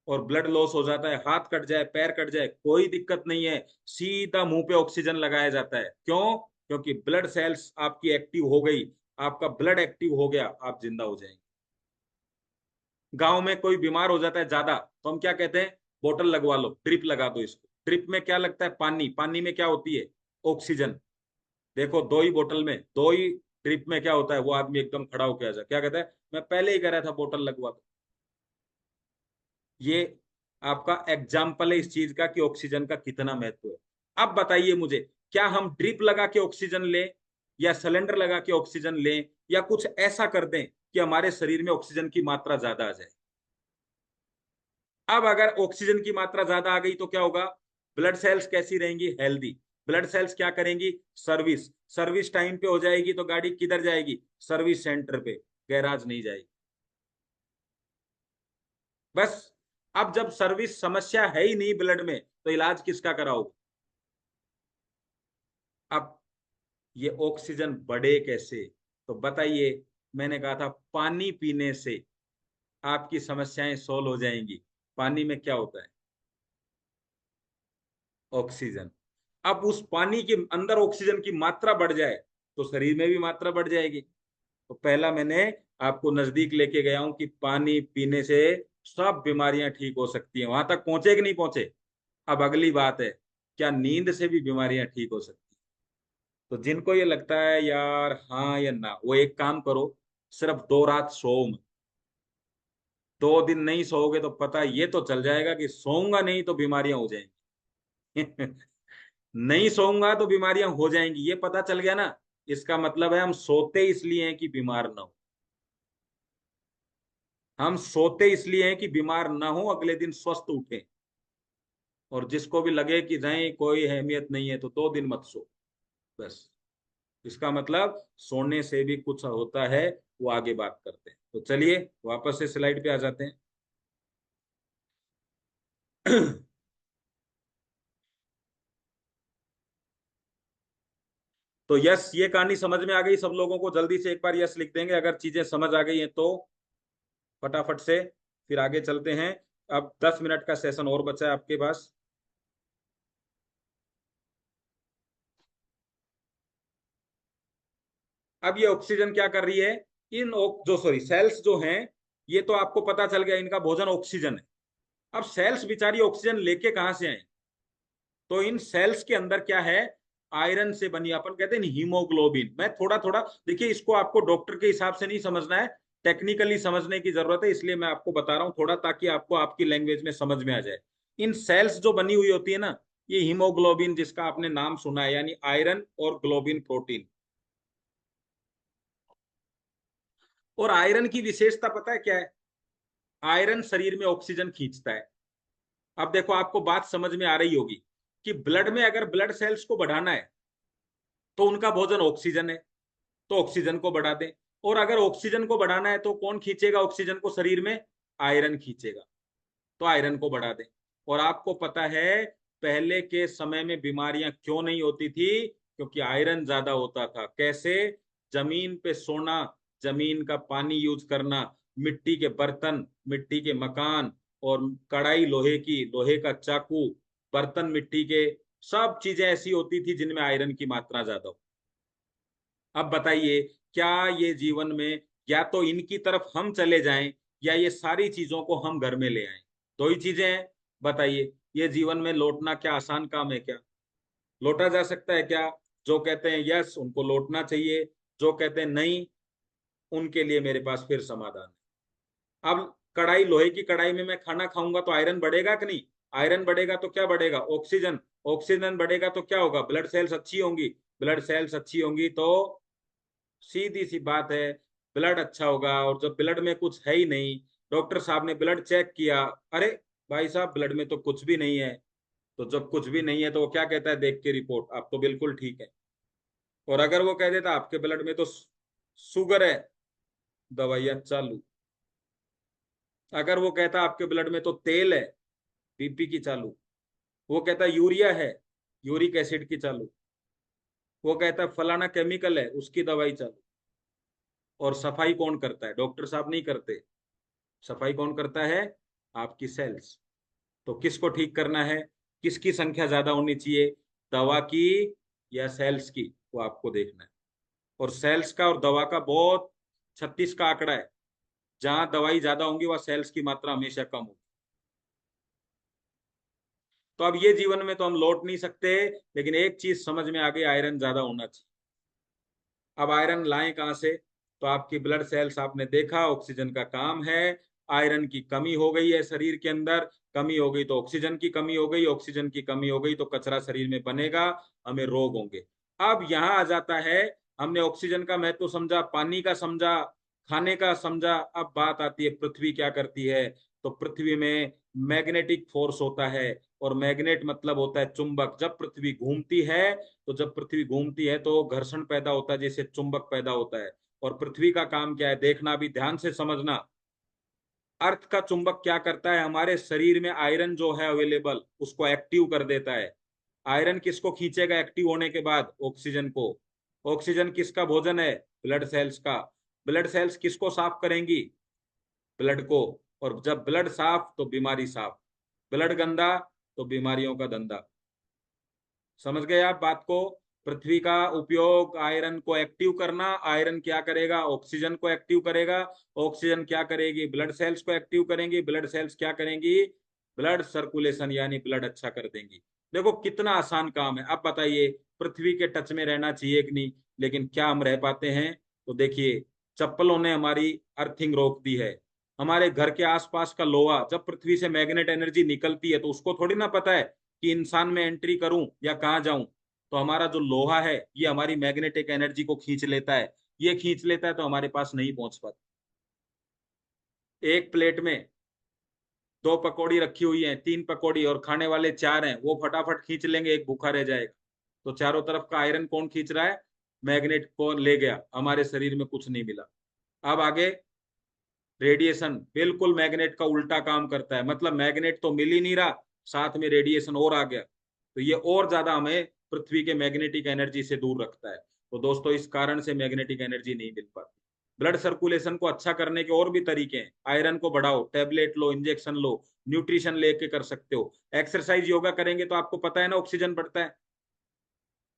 और ब्लड लॉस हो जाता है, हाथ कट जाए, पैर कट जाए, कोई दिक्कत नहीं है, सीधा मुंह पे ऑक्सीजन लगाया जाता है। क्यों? क्योंकि ब्लड सेल्स आपकी एक्टिव हो गई, आपका ब्लड एक्टिव हो गया, आप जिंदा हो जाएंगे। गांव में कोई बीमार हो जाता है ज्यादा, तो हम क्या कहते हैं? बोतल लगवा लो, ड्रिप लगा दो इसको। ड्रिप में क्या लगता है? पानी। पानी में क्या होती है? ऑक्सीजन। देखो, दो ही बोतल में, दो ही ड्रिप में क्या होता है? वो आदमी एकदम खड़ा होकर आ जाए, क्या कहता है? मैं पहले ही कह रहा था बोतल लगवा दो। ये आपका एग्जाम्पल है इस चीज का कि ऑक्सीजन का कितना महत्व है। अब बताइए मुझे, क्या हम ड्रिप लगा के ऑक्सीजन लें, या सिलेंडर लगा के ऑक्सीजन लें, या कुछ ऐसा कर दें कि हमारे शरीर में ऑक्सीजन की मात्रा ज्यादा आ जाए? अब अगर ऑक्सीजन की मात्रा ज्यादा आ गई तो क्या होगा? ब्लड सेल्स कैसी रहेंगी? हेल्दी। ब्लड सेल्स क्या करेंगी? सर्विस। सर्विस टाइम पे हो जाएगी तो गाड़ी किधर जाएगी? सर्विस सेंटर पे, गैराज नहीं जाएगी। बस। अब जब सर्विस समस्या है ही नहीं ब्लड में, तो इलाज किसका कराओगे? अब ये ऑक्सीजन बढ़े कैसे? तो बताइए, मैंने कहा था पानी पीने से आपकी समस्याएं सोल्व हो जाएंगी। पानी में क्या होता है? ऑक्सीजन। अब उस पानी के अंदर ऑक्सीजन की मात्रा बढ़ जाए तो शरीर में भी मात्रा बढ़ जाएगी। तो पहला मैंने आपको नजदीक लेके गया हूं कि पानी पीने से सब बीमारियां ठीक हो सकती हैं। वहां तक पहुंचे कि नहीं पहुंचे? अब अगली बात है, क्या नींद से भी बीमारियां ठीक हो सकती हैं? तो जिनको ये लगता है यार हाँ या ना, वो एक काम करो, सिर्फ 2 रात सो मत। 2 दिन नहीं सोओगे तो पता ये तो चल जाएगा कि सोऊंगा नहीं तो बीमारियां हो जाएंगी। नहीं सोऊंगा तो बीमारियां हो जाएंगी, ये पता चल गया ना। इसका मतलब है हम सोते इसलिए हैं कि बीमार ना हो। हम सोते इसलिए हैं कि बीमार ना हो, अगले दिन स्वस्थ उठे। और जिसको भी लगे कि नहीं कोई अहमियत नहीं है तो 2 दिन मत सो, बस। इसका मतलब सोने से भी कुछ होता है, वो आगे बात करते हैं। तो चलिए वापस से स्लाइड पे आ जाते हैं। तो यस, ये कहानी समझ में आ गई सब लोगों को? जल्दी से एक बार यस लिख देंगे अगर चीजें समझ आ गई हैं तो, फटाफट से। फिर आगे चलते हैं। अब 10 मिनट का सेशन और बचा है आपके पास। अब ये ऑक्सीजन क्या कर रही है? जो सॉरी सेल्स जो हैं, ये तो आपको पता चल गया इनका भोजन ऑक्सीजन है। अब सेल्स बेचारी ऑक्सीजन लेके कहां से आए? तो इन सेल्स के अंदर क्या है? आयरन से बनी, अपन कहते हैं हीमोग्लोबिन। मैं थोड़ा थोड़ा, देखिए इसको आपको डॉक्टर के हिसाब से नहीं समझना है, टेक्निकली समझने की जरूरत है, इसलिए मैं आपको बता रहा हूं थोड़ा, ताकि आपको आपकी लैंग्वेज में समझ में आ जाए। इन सेल्स जो बनी हुई होती है ना, ये हीमोग्लोबिन जिसका आपने नाम सुना है, यानी आयरन और ग्लोबिन प्रोटीन। और आयरन की विशेषता पता है क्या है? आयरन शरीर में ऑक्सीजन खींचता है। अब देखो आपको बात समझ में आ रही होगी कि ब्लड में अगर ब्लड सेल्स को बढ़ाना है तो उनका भोजन ऑक्सीजन है, तो ऑक्सीजन को बढ़ा दें। और अगर ऑक्सीजन को बढ़ाना है तो कौन खींचेगा ऑक्सीजन को शरीर में? आयरन खींचेगा, तो आयरन को बढ़ा दें। और आपको पता है पहले के समय में बीमारियां क्यों नहीं होती थी? क्योंकि आयरन ज्यादा होता था। कैसे? जमीन पे सोना, जमीन का पानी यूज करना, मिट्टी के बर्तन, मिट्टी के मकान, और कढ़ाई लोहे की, लोहे का चाकू, बर्तन मिट्टी के, सब चीजें ऐसी होती थी जिनमें आयरन की मात्रा ज्यादा हो। अब बताइए, क्या ये जीवन में या तो इनकी तरफ हम चले जाएं, या ये सारी चीजों को हम घर में ले आए? दो ही चीजें हैं। बताइए, ये जीवन में लौटना क्या आसान काम है क्या? लौटा जा सकता है क्या? जो कहते हैं यस उनको लौटना चाहिए, जो कहते हैं नहीं उनके लिए मेरे पास फिर समाधान है। अब कढ़ाई, लोहे की कढ़ाई में मैं खाना खाऊंगा तो आयरन बढ़ेगा कि नहीं? आयरन बढ़ेगा तो क्या बढ़ेगा? ऑक्सीजन। ऑक्सीजन बढ़ेगा तो क्या होगा? ब्लड सेल्स अच्छी होंगी। ब्लड सेल्स अच्छी होंगी तो सीधी सी बात है, ब्लड अच्छा होगा। और जब ब्लड में कुछ है ही नहीं, डॉक्टर साहब ने ब्लड चेक किया, अरे भाई साहब ब्लड में तो कुछ भी नहीं है, तो जब कुछ भी नहीं है तो वो क्या कहता है देख के रिपोर्ट? आप तो बिल्कुल ठीक है। और अगर वो कह देता आपके ब्लड में तो शुगर है, दवाइयां चालू। अगर वो कहता आपके ब्लड में तो तेल है, बीपी की चालू। वो कहता यूरिया है, यूरिक एसिड की चालू। वो कहता फलाना केमिकल है, उसकी दवाई चालू। और सफाई कौन करता है? डॉक्टर साहब नहीं करते। सफाई कौन करता है? आपकी सेल्स। तो किसको ठीक करना है? किसकी संख्या ज्यादा होनी चाहिए, दवा की या सेल्स की? वो आपको देखना है। और सेल्स का और दवा का बहुत 36 का आंकड़ा है। जहां दवाई ज्यादा होंगी वहां सेल्स की मात्रा हमेशा कम होगी। तो अब ये जीवन में तो हम लौट नहीं सकते, लेकिन एक चीज समझ में आ गई, आयरन ज्यादा होना चाहिए। अब आयरन लाएं कहां से? तो आपकी ब्लड सेल्स आपने देखा, ऑक्सीजन का काम है। आयरन की कमी हो गई है शरीर के अंदर, कमी हो गई तो ऑक्सीजन की कमी हो गई, ऑक्सीजन की कमी हो गई तो कचरा शरीर में बनेगा, हमें रोग होंगे। अब यहां आ जाता है, हमने ऑक्सीजन का महत्व समझा, पानी का समझा, खाने का समझा। अब बात आती है पृथ्वी क्या करती है। तो पृथ्वी में मैग्नेटिक फोर्स होता है, और मैग्नेट मतलब होता है चुंबक। जब पृथ्वी घूमती है, तो जब पृथ्वी घूमती है तो घर्षण पैदा होता है, जैसे चुंबक पैदा होता है। और पृथ्वी का काम क्या है, देखना भी ध्यान से समझना। अर्थ का चुंबक क्या करता है, हमारे शरीर में आयरन जो है अवेलेबल उसको एक्टिव कर देता है। आयरन किसको खींचेगा एक्टिव होने के बाद? ऑक्सीजन को। ऑक्सीजन किसका भोजन है? ब्लड सेल्स का। ब्लड सेल्स किसको साफ करेंगी? ब्लड को। और जब ब्लड साफ तो बीमारी साफ। ब्लड गंदा तो बीमारियों का धंधा। समझ गए आप बात को? पृथ्वी का उपयोग आयरन को एक्टिव करना। आयरन क्या करेगा? ऑक्सीजन को एक्टिव करेगा। ऑक्सीजन क्या करेगी? ब्लड सेल्स को एक्टिव करेंगी। ब्लड सेल्स क्या करेंगी? ब्लड सर्कुलेशन यानी ब्लड अच्छा कर देंगी। देखो कितना आसान काम है। अब बताइए, पृथ्वी के टच में रहना चाहिए कि नहीं, लेकिन क्या हम रह पाते हैं? तो देखिए, चप्पलों ने हमारी अर्थिंग रोक दी है। हमारे घर के आसपास का लोहा, जब पृथ्वी से मैग्नेट एनर्जी निकलती है तो उसको थोड़ी ना पता है कि इंसान में एंट्री करूं या कहाँ जाऊं। तो हमारा जो लोहा है ये हमारी मैग्नेटिक एनर्जी को खींच लेता है। ये खींच लेता है तो हमारे पास नहीं पहुंच पाता। एक प्लेट में दो पकौड़ी रखी हुई है, तीन पकौड़ी, और खाने वाले चार हैं, वो फटाफट खींच लेंगे, एक भूखा रह जाएगा। तो चारों तरफ का आयरन कौन खींच रहा है? मैग्नेट को ले गया, हमारे शरीर में कुछ नहीं मिला। अब आगे, रेडिएशन बिल्कुल मैग्नेट का उल्टा काम करता है। मतलब मैग्नेट तो मिल ही नहीं रहा, साथ में रेडिएशन और आ गया, तो ये और ज्यादा हमें पृथ्वी के मैग्नेटिक एनर्जी से दूर रखता है। तो दोस्तों इस कारण से मैग्नेटिक एनर्जी नहीं मिल पाती। ब्लड सर्कुलेशन को अच्छा करने के और भी तरीके हैं। आयरन को बढ़ाओ, टैबलेट लो, इंजेक्शन लो, न्यूट्रिशन लेके कर सकते हो। एक्सरसाइज योगा करेंगे तो आपको पता है ना ऑक्सीजन बढ़ता है।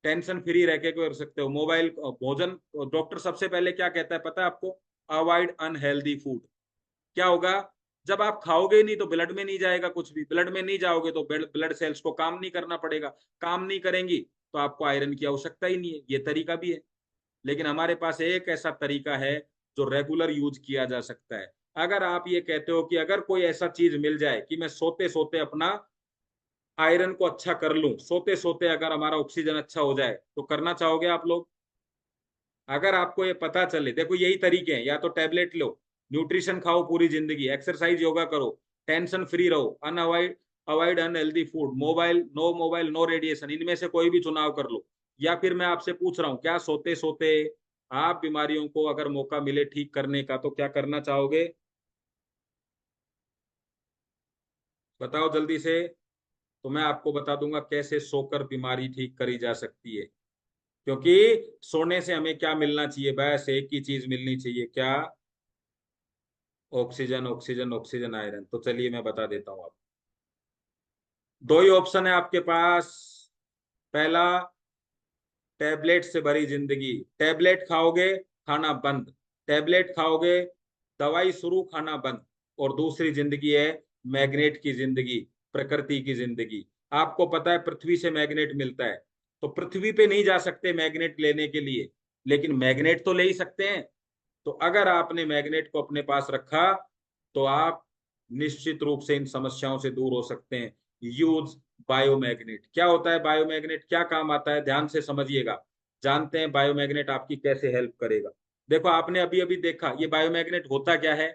टेंशन फ्री रह के कर सकते हो। मोबाइल भोजन, डॉक्टर सबसे पहले क्या कहता है पता है आपको? Avoid unhealthy food. क्या होगा? जब आप खाओगे नहीं तो ब्लड में नहीं जाएगा कुछ भी, ब्लड में नहीं जाओगे तो ब्लड सेल्स को काम नहीं करना पड़ेगा, काम नहीं करेंगी तो आपको आयरन की आवश्यकता ही नहीं है। ये तरीका भी है। लेकिन हमारे पास एक ऐसा तरीका है जो रेगुलर यूज किया जा सकता है। अगर आप ये कहते हो कि अगर कोई ऐसा चीज मिल जाए कि मैं सोते सोते अपना आयरन को अच्छा कर लूं, सोते सोते अगर हमारा ऑक्सीजन अच्छा हो जाए, तो करना चाहोगे आप लोग? अगर आपको ये पता चले, देखो यही तरीके हैं, या तो टैबलेट लो, न्यूट्रिशन खाओ पूरी जिंदगी, एक्सरसाइज योगा करो, टेंशन फ्री रहो, unavoid avoid unhealthy food, mobile no radiation, इनमें से कोई भी चुनाव कर लो। या फिर मैं आपसे पूछ रहा हूँ, क्या सोते सोते आप बीमारियों को अगर मौका मिले ठीक करने का तो क्या करना चाहोगे? बताओ जल्दी से। तो मैं आपको बता दूंगा कैसे सोकर बीमारी ठीक करी जा सकती है। क्योंकि सोने से हमें क्या मिलना चाहिए? बस एक ही चीज मिलनी चाहिए, क्या? Oxygen oxygen oxygen, iron. तो चलिए मैं बता देता हूँ आपको। दो ही ऑप्शन है आपके पास। पहला, टैबलेट से भरी जिंदगी। टैबलेट खाओगे, खाना बंद। टैबलेट खाओगे, दवाई शुरू, खाना बंद। और दूसरी जिंदगी है मैग्नेट की जिंदगी, प्रकृति की जिंदगी। आपको पता है पृथ्वी से मैग्नेट मिलता है, तो पृथ्वी पे नहीं जा सकते मैग्नेट लेने के लिए, लेकिन मैग्नेट तो ले ही सकते हैं। तो अगर आपने मैग्नेट को अपने पास रखा तो आप निश्चित रूप से इन समस्याओं से दूर हो सकते हैं। यूज बायोमैग्नेट। क्या होता है बायोमैग्नेट, क्या काम आता है, ध्यान से समझिएगा। जानते हैं बायोमैग्नेट आपकी कैसे हेल्प करेगा। देखो आपने अभी अभी देखा ये बायोमैग्नेट होता क्या है।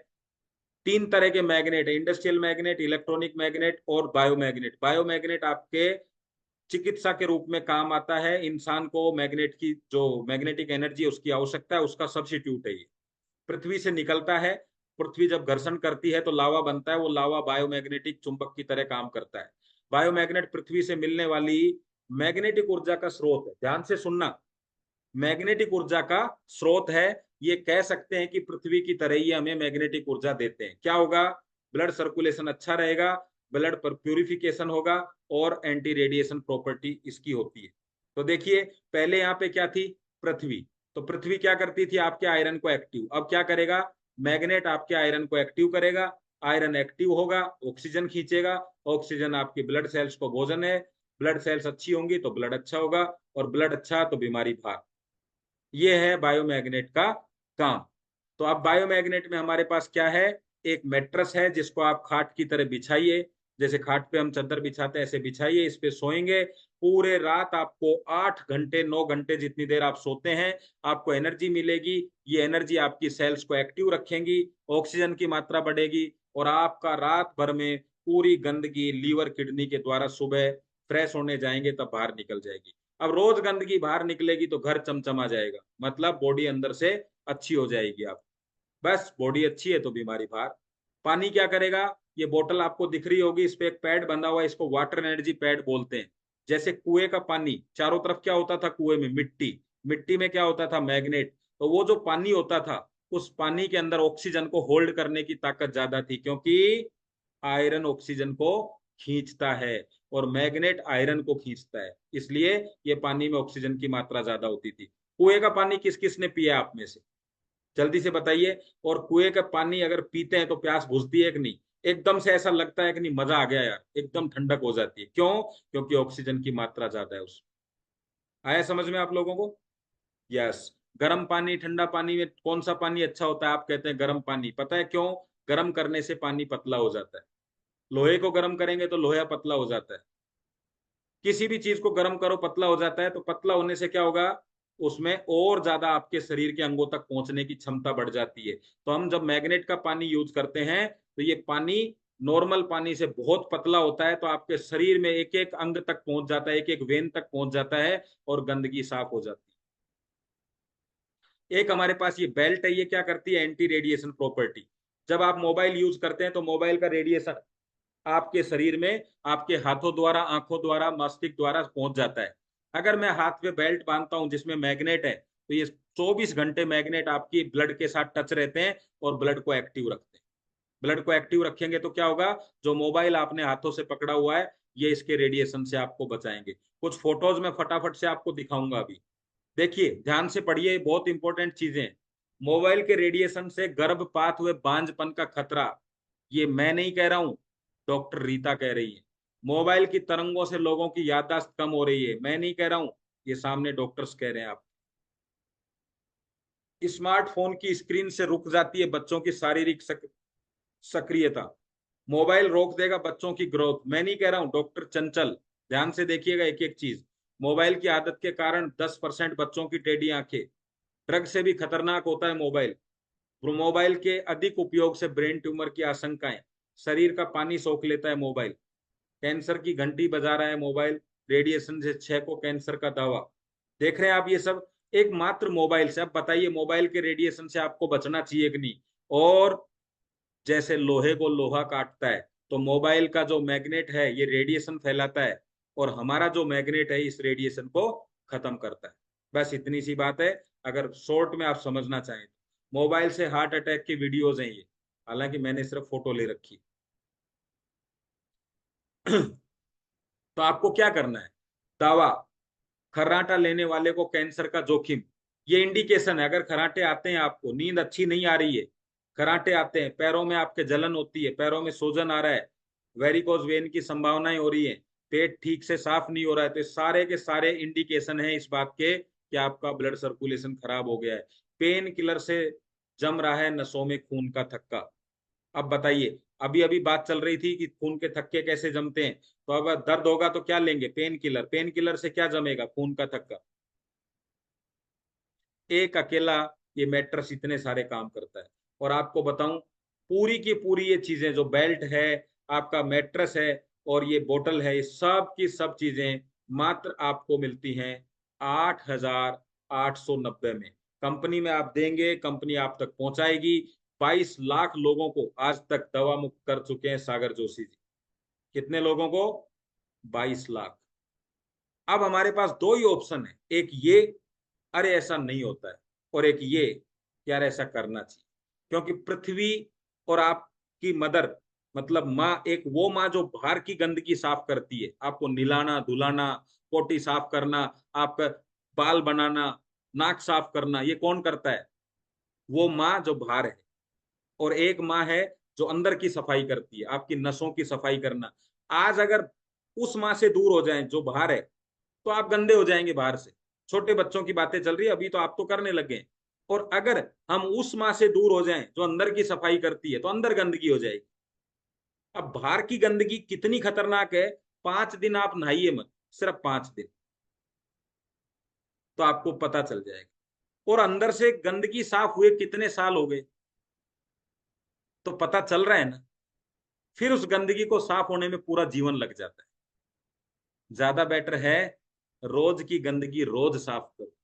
तीन तरह के मैग्नेट है, इंडस्ट्रियल मैग्नेट, इलेक्ट्रॉनिक मैग्नेट और बायोमैग्नेट। बायोमैग्नेट आपके चिकित्सा के रूप में काम आता है। इंसान को मैग्नेट की जो मैग्नेटिक एनर्जी उसकी आवश्यकता है, उसका सब्स्टिट्यूट है ये। पृथ्वी से निकलता है, पृथ्वी जब घर्षण करती है तो लावा बनता है, वो लावा बायोमैग्नेटिक चुंबक की तरह काम करता है। बायोमैग्नेट पृथ्वी से मिलने वाली मैग्नेटिक ऊर्जा का स्रोत है। ध्यान से सुनना, मैग्नेटिक ऊर्जा का स्रोत है। ये कह सकते हैं कि पृथ्वी की तरह ही हमें मैग्नेटिक ऊर्जा देते हैं। क्या होगा? ब्लड सर्कुलेशन अच्छा रहेगा, ब्लड पर प्यूरिफिकेशन होगा, और एंटी रेडिएशन प्रॉपर्टी इसकी होती है। तो देखिए, पहले यहाँ पे क्या थी? पृथ्वी। तो पृथ्वी क्या करती थी? आपके आयरन को एक्टिव। अब क्या करेगा? मैग्नेट आपके आयरन को एक्टिव करेगा। आयरन एक्टिव होगा, ऑक्सीजन खींचेगा। ऑक्सीजन आपकी ब्लड सेल्स को भोजन है। ब्लड सेल्स अच्छी होंगी तो ब्लड अच्छा होगा, और ब्लड अच्छा तो बीमारी भाग। ये है बायोमैग्नेट का काम। तो अब बायोमैग्नेट में हमारे पास क्या है? एक मैट्रेस है जिसको आप खाट की तरह बिछाइए। जैसे खाट पे हम चादर बिछाते हैं ऐसे बिछाइए, इस पे सोएंगे। पूरे रात आपको 8 घंटे 9 घंटे जितनी देर आप सोते हैं आपको एनर्जी मिलेगी। ये एनर्जी आपकी सेल्स को एक्टिव रखेंगी, ऑक्सीजन की मात्रा बढ़ेगी, और आपका रात भर में पूरी गंदगी लीवर किडनी के द्वारा सुबह फ्रेश होने जाएंगे तब बाहर निकल जाएगी। अब रोज गंदगी बाहर निकलेगी तो घर चमचमा जाएगा, मतलब बॉडी अंदर से अच्छी हो जाएगी। आप बस बॉडी अच्छी है तो बीमारी बाहर। पानी क्या करेगा? ये बोतल आपको दिख रही होगी, इस पे एक पैड बंधा हुआ है, इसको वाटर एनर्जी पैड बोलते हैं। जैसे कुएं का पानी, चारों तरफ क्या होता था कुएं में? मिट्टी। मिट्टी में क्या होता था? मैग्नेट। तो वो जो पानी होता था, उस पानी के अंदर ऑक्सीजन को होल्ड करने की ताकत ज्यादा थी, क्योंकि आयरन ऑक्सीजन को खींचता है और मैग्नेट आयरन को खींचता है, इसलिए ये पानी में ऑक्सीजन की मात्रा ज्यादा होती थी। कुएं का पानी किस किस ने पिया आप में से? जल्दी से बताइए। और कुएं का पानी अगर पीते हैं तो प्यास बुझती है कि नहीं? एकदम से ऐसा लगता है कि नहीं, मजा आ गया यार, एकदम ठंडक हो जाती है। क्यों? क्योंकि ऑक्सीजन की मात्रा ज्यादा है उसमें। आया समझ में आप लोगों को? यस। गर्म पानी ठंडा पानी में कौन सा पानी अच्छा होता है? आप कहते हैं गर्म पानी। पता है क्यों? गर्म करने से पानी पतला हो जाता है। लोहे को गर्म करेंगे तो लोहा पतला हो जाता है। किसी भी चीज को गर्म करो पतला हो जाता है, तो पतला होने से क्या होगा? उसमें और ज्यादा आपके शरीर के अंगों तक पहुंचने की क्षमता बढ़ जाती है। तो हम जब मैग्नेट का पानी यूज करते हैं तो ये पानी नॉर्मल पानी से बहुत पतला होता है, तो आपके शरीर में एक एक अंग तक पहुंच जाता है, एक एक वेन तक पहुंच जाता है, और गंदगी साफ हो जाती है। एक हमारे पास ये बेल्ट है, ये क्या करती है? Anti radiation property. जब आप मोबाइल यूज करते हैं तो मोबाइल का रेडिएशन आपके शरीर में आपके हाथों द्वारा, आंखों द्वारा, मस्तिष्क द्वारा पहुंच जाता है। अगर मैं हाथ पे बेल्ट बांधता हूं जिसमें मैग्नेट है, तो ये 24 घंटे मैग्नेट आपकी ब्लड के साथ टच रहते हैं और ब्लड को एक्टिव रखते हैं। ब्लड को एक्टिव रखेंगे तो क्या होगा? जो मोबाइल आपने हाथों से पकड़ा हुआ है, ये इसके रेडिएशन से आपको बचाएंगे। कुछ फोटोज में फटाफट से आपको दिखाऊंगा अभी। देखिए ध्यान से पढ़िए, बहुत इंपॉर्टेंट चीजें। मोबाइल के रेडिएशन से गर्भपात हुए बांझपन का खतरा, ये मैं नहीं कह रहा हूं, डॉक्टर रीता कह रही है। मोबाइल की तरंगों से लोगों की याददाश्त कम हो रही है, मैं नहीं कह रहा हूं, ये सामने डॉक्टर्स कह रहे हैं। आप स्मार्टफोन की स्क्रीन से रुक जाती है बच्चों की शारीरिक सक्रियता। मोबाइल रोक देगा बच्चों की ग्रोथ, मैं नहीं कह रहा हूं, डॉक्टर चंचल। ध्यान से देखिएगा एक एक चीज। मोबाइल की आदत के कारण 10% बच्चों की टेढ़ी आंखें। ड्रग से भी खतरनाक होता है मोबाइल। मोबाइल के अधिक उपयोग से ब्रेन ट्यूमर की आशंकाएं। शरीर का पानी सोख लेता है मोबाइल। कैंसर की घंटी बजा रहा है मोबाइल। रेडिएशन से 6 को कैंसर का दावा। देख रहे हैं आप ये सब एक मात्र मोबाइल से। अब बताइए, मोबाइल के रेडिएशन से आपको बचना चाहिए कि नहीं? और जैसे लोहे को लोहा काटता है, तो मोबाइल का जो मैग्नेट है ये रेडिएशन फैलाता है, और हमारा जो मैग्नेट है इस रेडिएशन को खत्म करता है। बस इतनी सी बात है, अगर शॉर्ट में आप समझना चाहें तो। मोबाइल से हार्ट अटैक की वीडियोज हैं ये, हालांकि मैंने सिर्फ फोटो ले रखी। तो आपको क्या करना है? दावा, खर्राटा लेने वाले को कैंसर का जोखिम। ये इंडिकेशन है, अगर खर्राटे आते हैं, आपको नींद अच्छी नहीं आ रही है, खर्राटे आते हैं, पैरों में आपके जलन होती है, पैरों में सूजन आ रहा है, वेरिकोज वेन की संभावनाएं हो रही है, पेट ठीक से साफ नहीं हो रहा है, तो सारे के सारे इंडिकेशन है इस बात के कि आपका ब्लड सर्कुलेशन खराब हो गया है। पेन किलर से जम रहा है नसों में खून का थक्का। अब बताइए, अभी अभी बात चल रही थी कि खून के थक्के कैसे जमते हैं, तो अब दर्द होगा तो क्या लेंगे? Pain killer. पेन किलर से क्या जमेगा? खून का थक्का। एक अकेला ये मैट्रेस इतने सारे काम करता है। और आपको बताऊं, पूरी की पूरी ये चीजें, जो बेल्ट है, आपका मैट्रेस है, और ये बोतल है, ये सब की सब चीजें मात्र आपको मिलती हैं 8,890 में। कंपनी में आप देंगे, कंपनी आप तक पहुंचाएगी। 22 लाख लोगों को आज तक दवा मुक्त कर चुके हैं सागर जोशी जी। कितने लोगों को? 22 लाख। अब हमारे पास दो ही ऑप्शन है, एक ये अरे ऐसा नहीं होता है, और एक ये यार ऐसा करना चाहिए। क्योंकि पृथ्वी और आपकी मदर मतलब माँ, एक वो माँ जो बाहर की गंदगी साफ करती है, आपको निलाना धुलाना, पोटी साफ करना, आपका बाल बनाना, नाक साफ करना, ये कौन करता है? वो माँ जो बाहर है। और एक माँ है जो अंदर की सफाई करती है, आपकी नसों की सफाई करना। आज अगर उस माँ से दूर हो जाएं जो बाहर है, तो आप गंदे हो जाएंगे बाहर से। छोटे बच्चों की बातें चल रही है, अभी तो आप तो करने लगे हैं। और अगर हम उस माँ से दूर हो जाएं जो अंदर की सफाई करती है, तो अंदर गंदगी हो जाएगी। अब बाहर की गंदगी कितनी खतरनाक है, 5 दिन आप नहाइए मत, सिर्फ 5 दिन, तो आपको पता चल जाएगा। और अंदर से गंदगी साफ हुए कितने साल हो गए, तो पता चल रहा है ना। फिर उस गंदगी को साफ होने में पूरा जीवन लग जाता है। ज्यादा बेटर है रोज की गंदगी रोज साफ करो।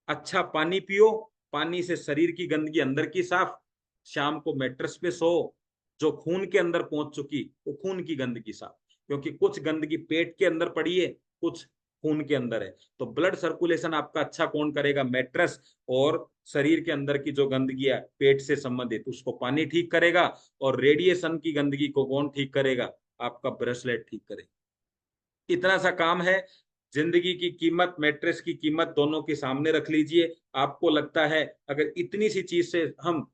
अच्छा पानी पियो, पानी से शरीर की गंदगी अंदर की साफ। शाम को मैट्रेस पे सो, जो खून के अंदर पहुंच चुकी वो खून की गंदगी साफ। क्योंकि कुछ गंदगी पेट के अंदर पड़ी है, कुछ खून के अंदर है। तो ब्लड सर्कुलेशन आपका अच्छा कौन करेगा? मैट्रेस। और शरीर के अंदर की जो गंदगी है पेट से संबंधित, उसको पानी ठीक करेगा। और रेडिएशन की गंदगी को कौन ठीक करेगा? आपका ब्रेसलेट ठीक करेगा। इतना सा काम है। जिंदगी की कीमत, मैट्रेस की कीमत दोनों के सामने रख लीजिए। आपको लगता है अगर इतनी सी चीज से हम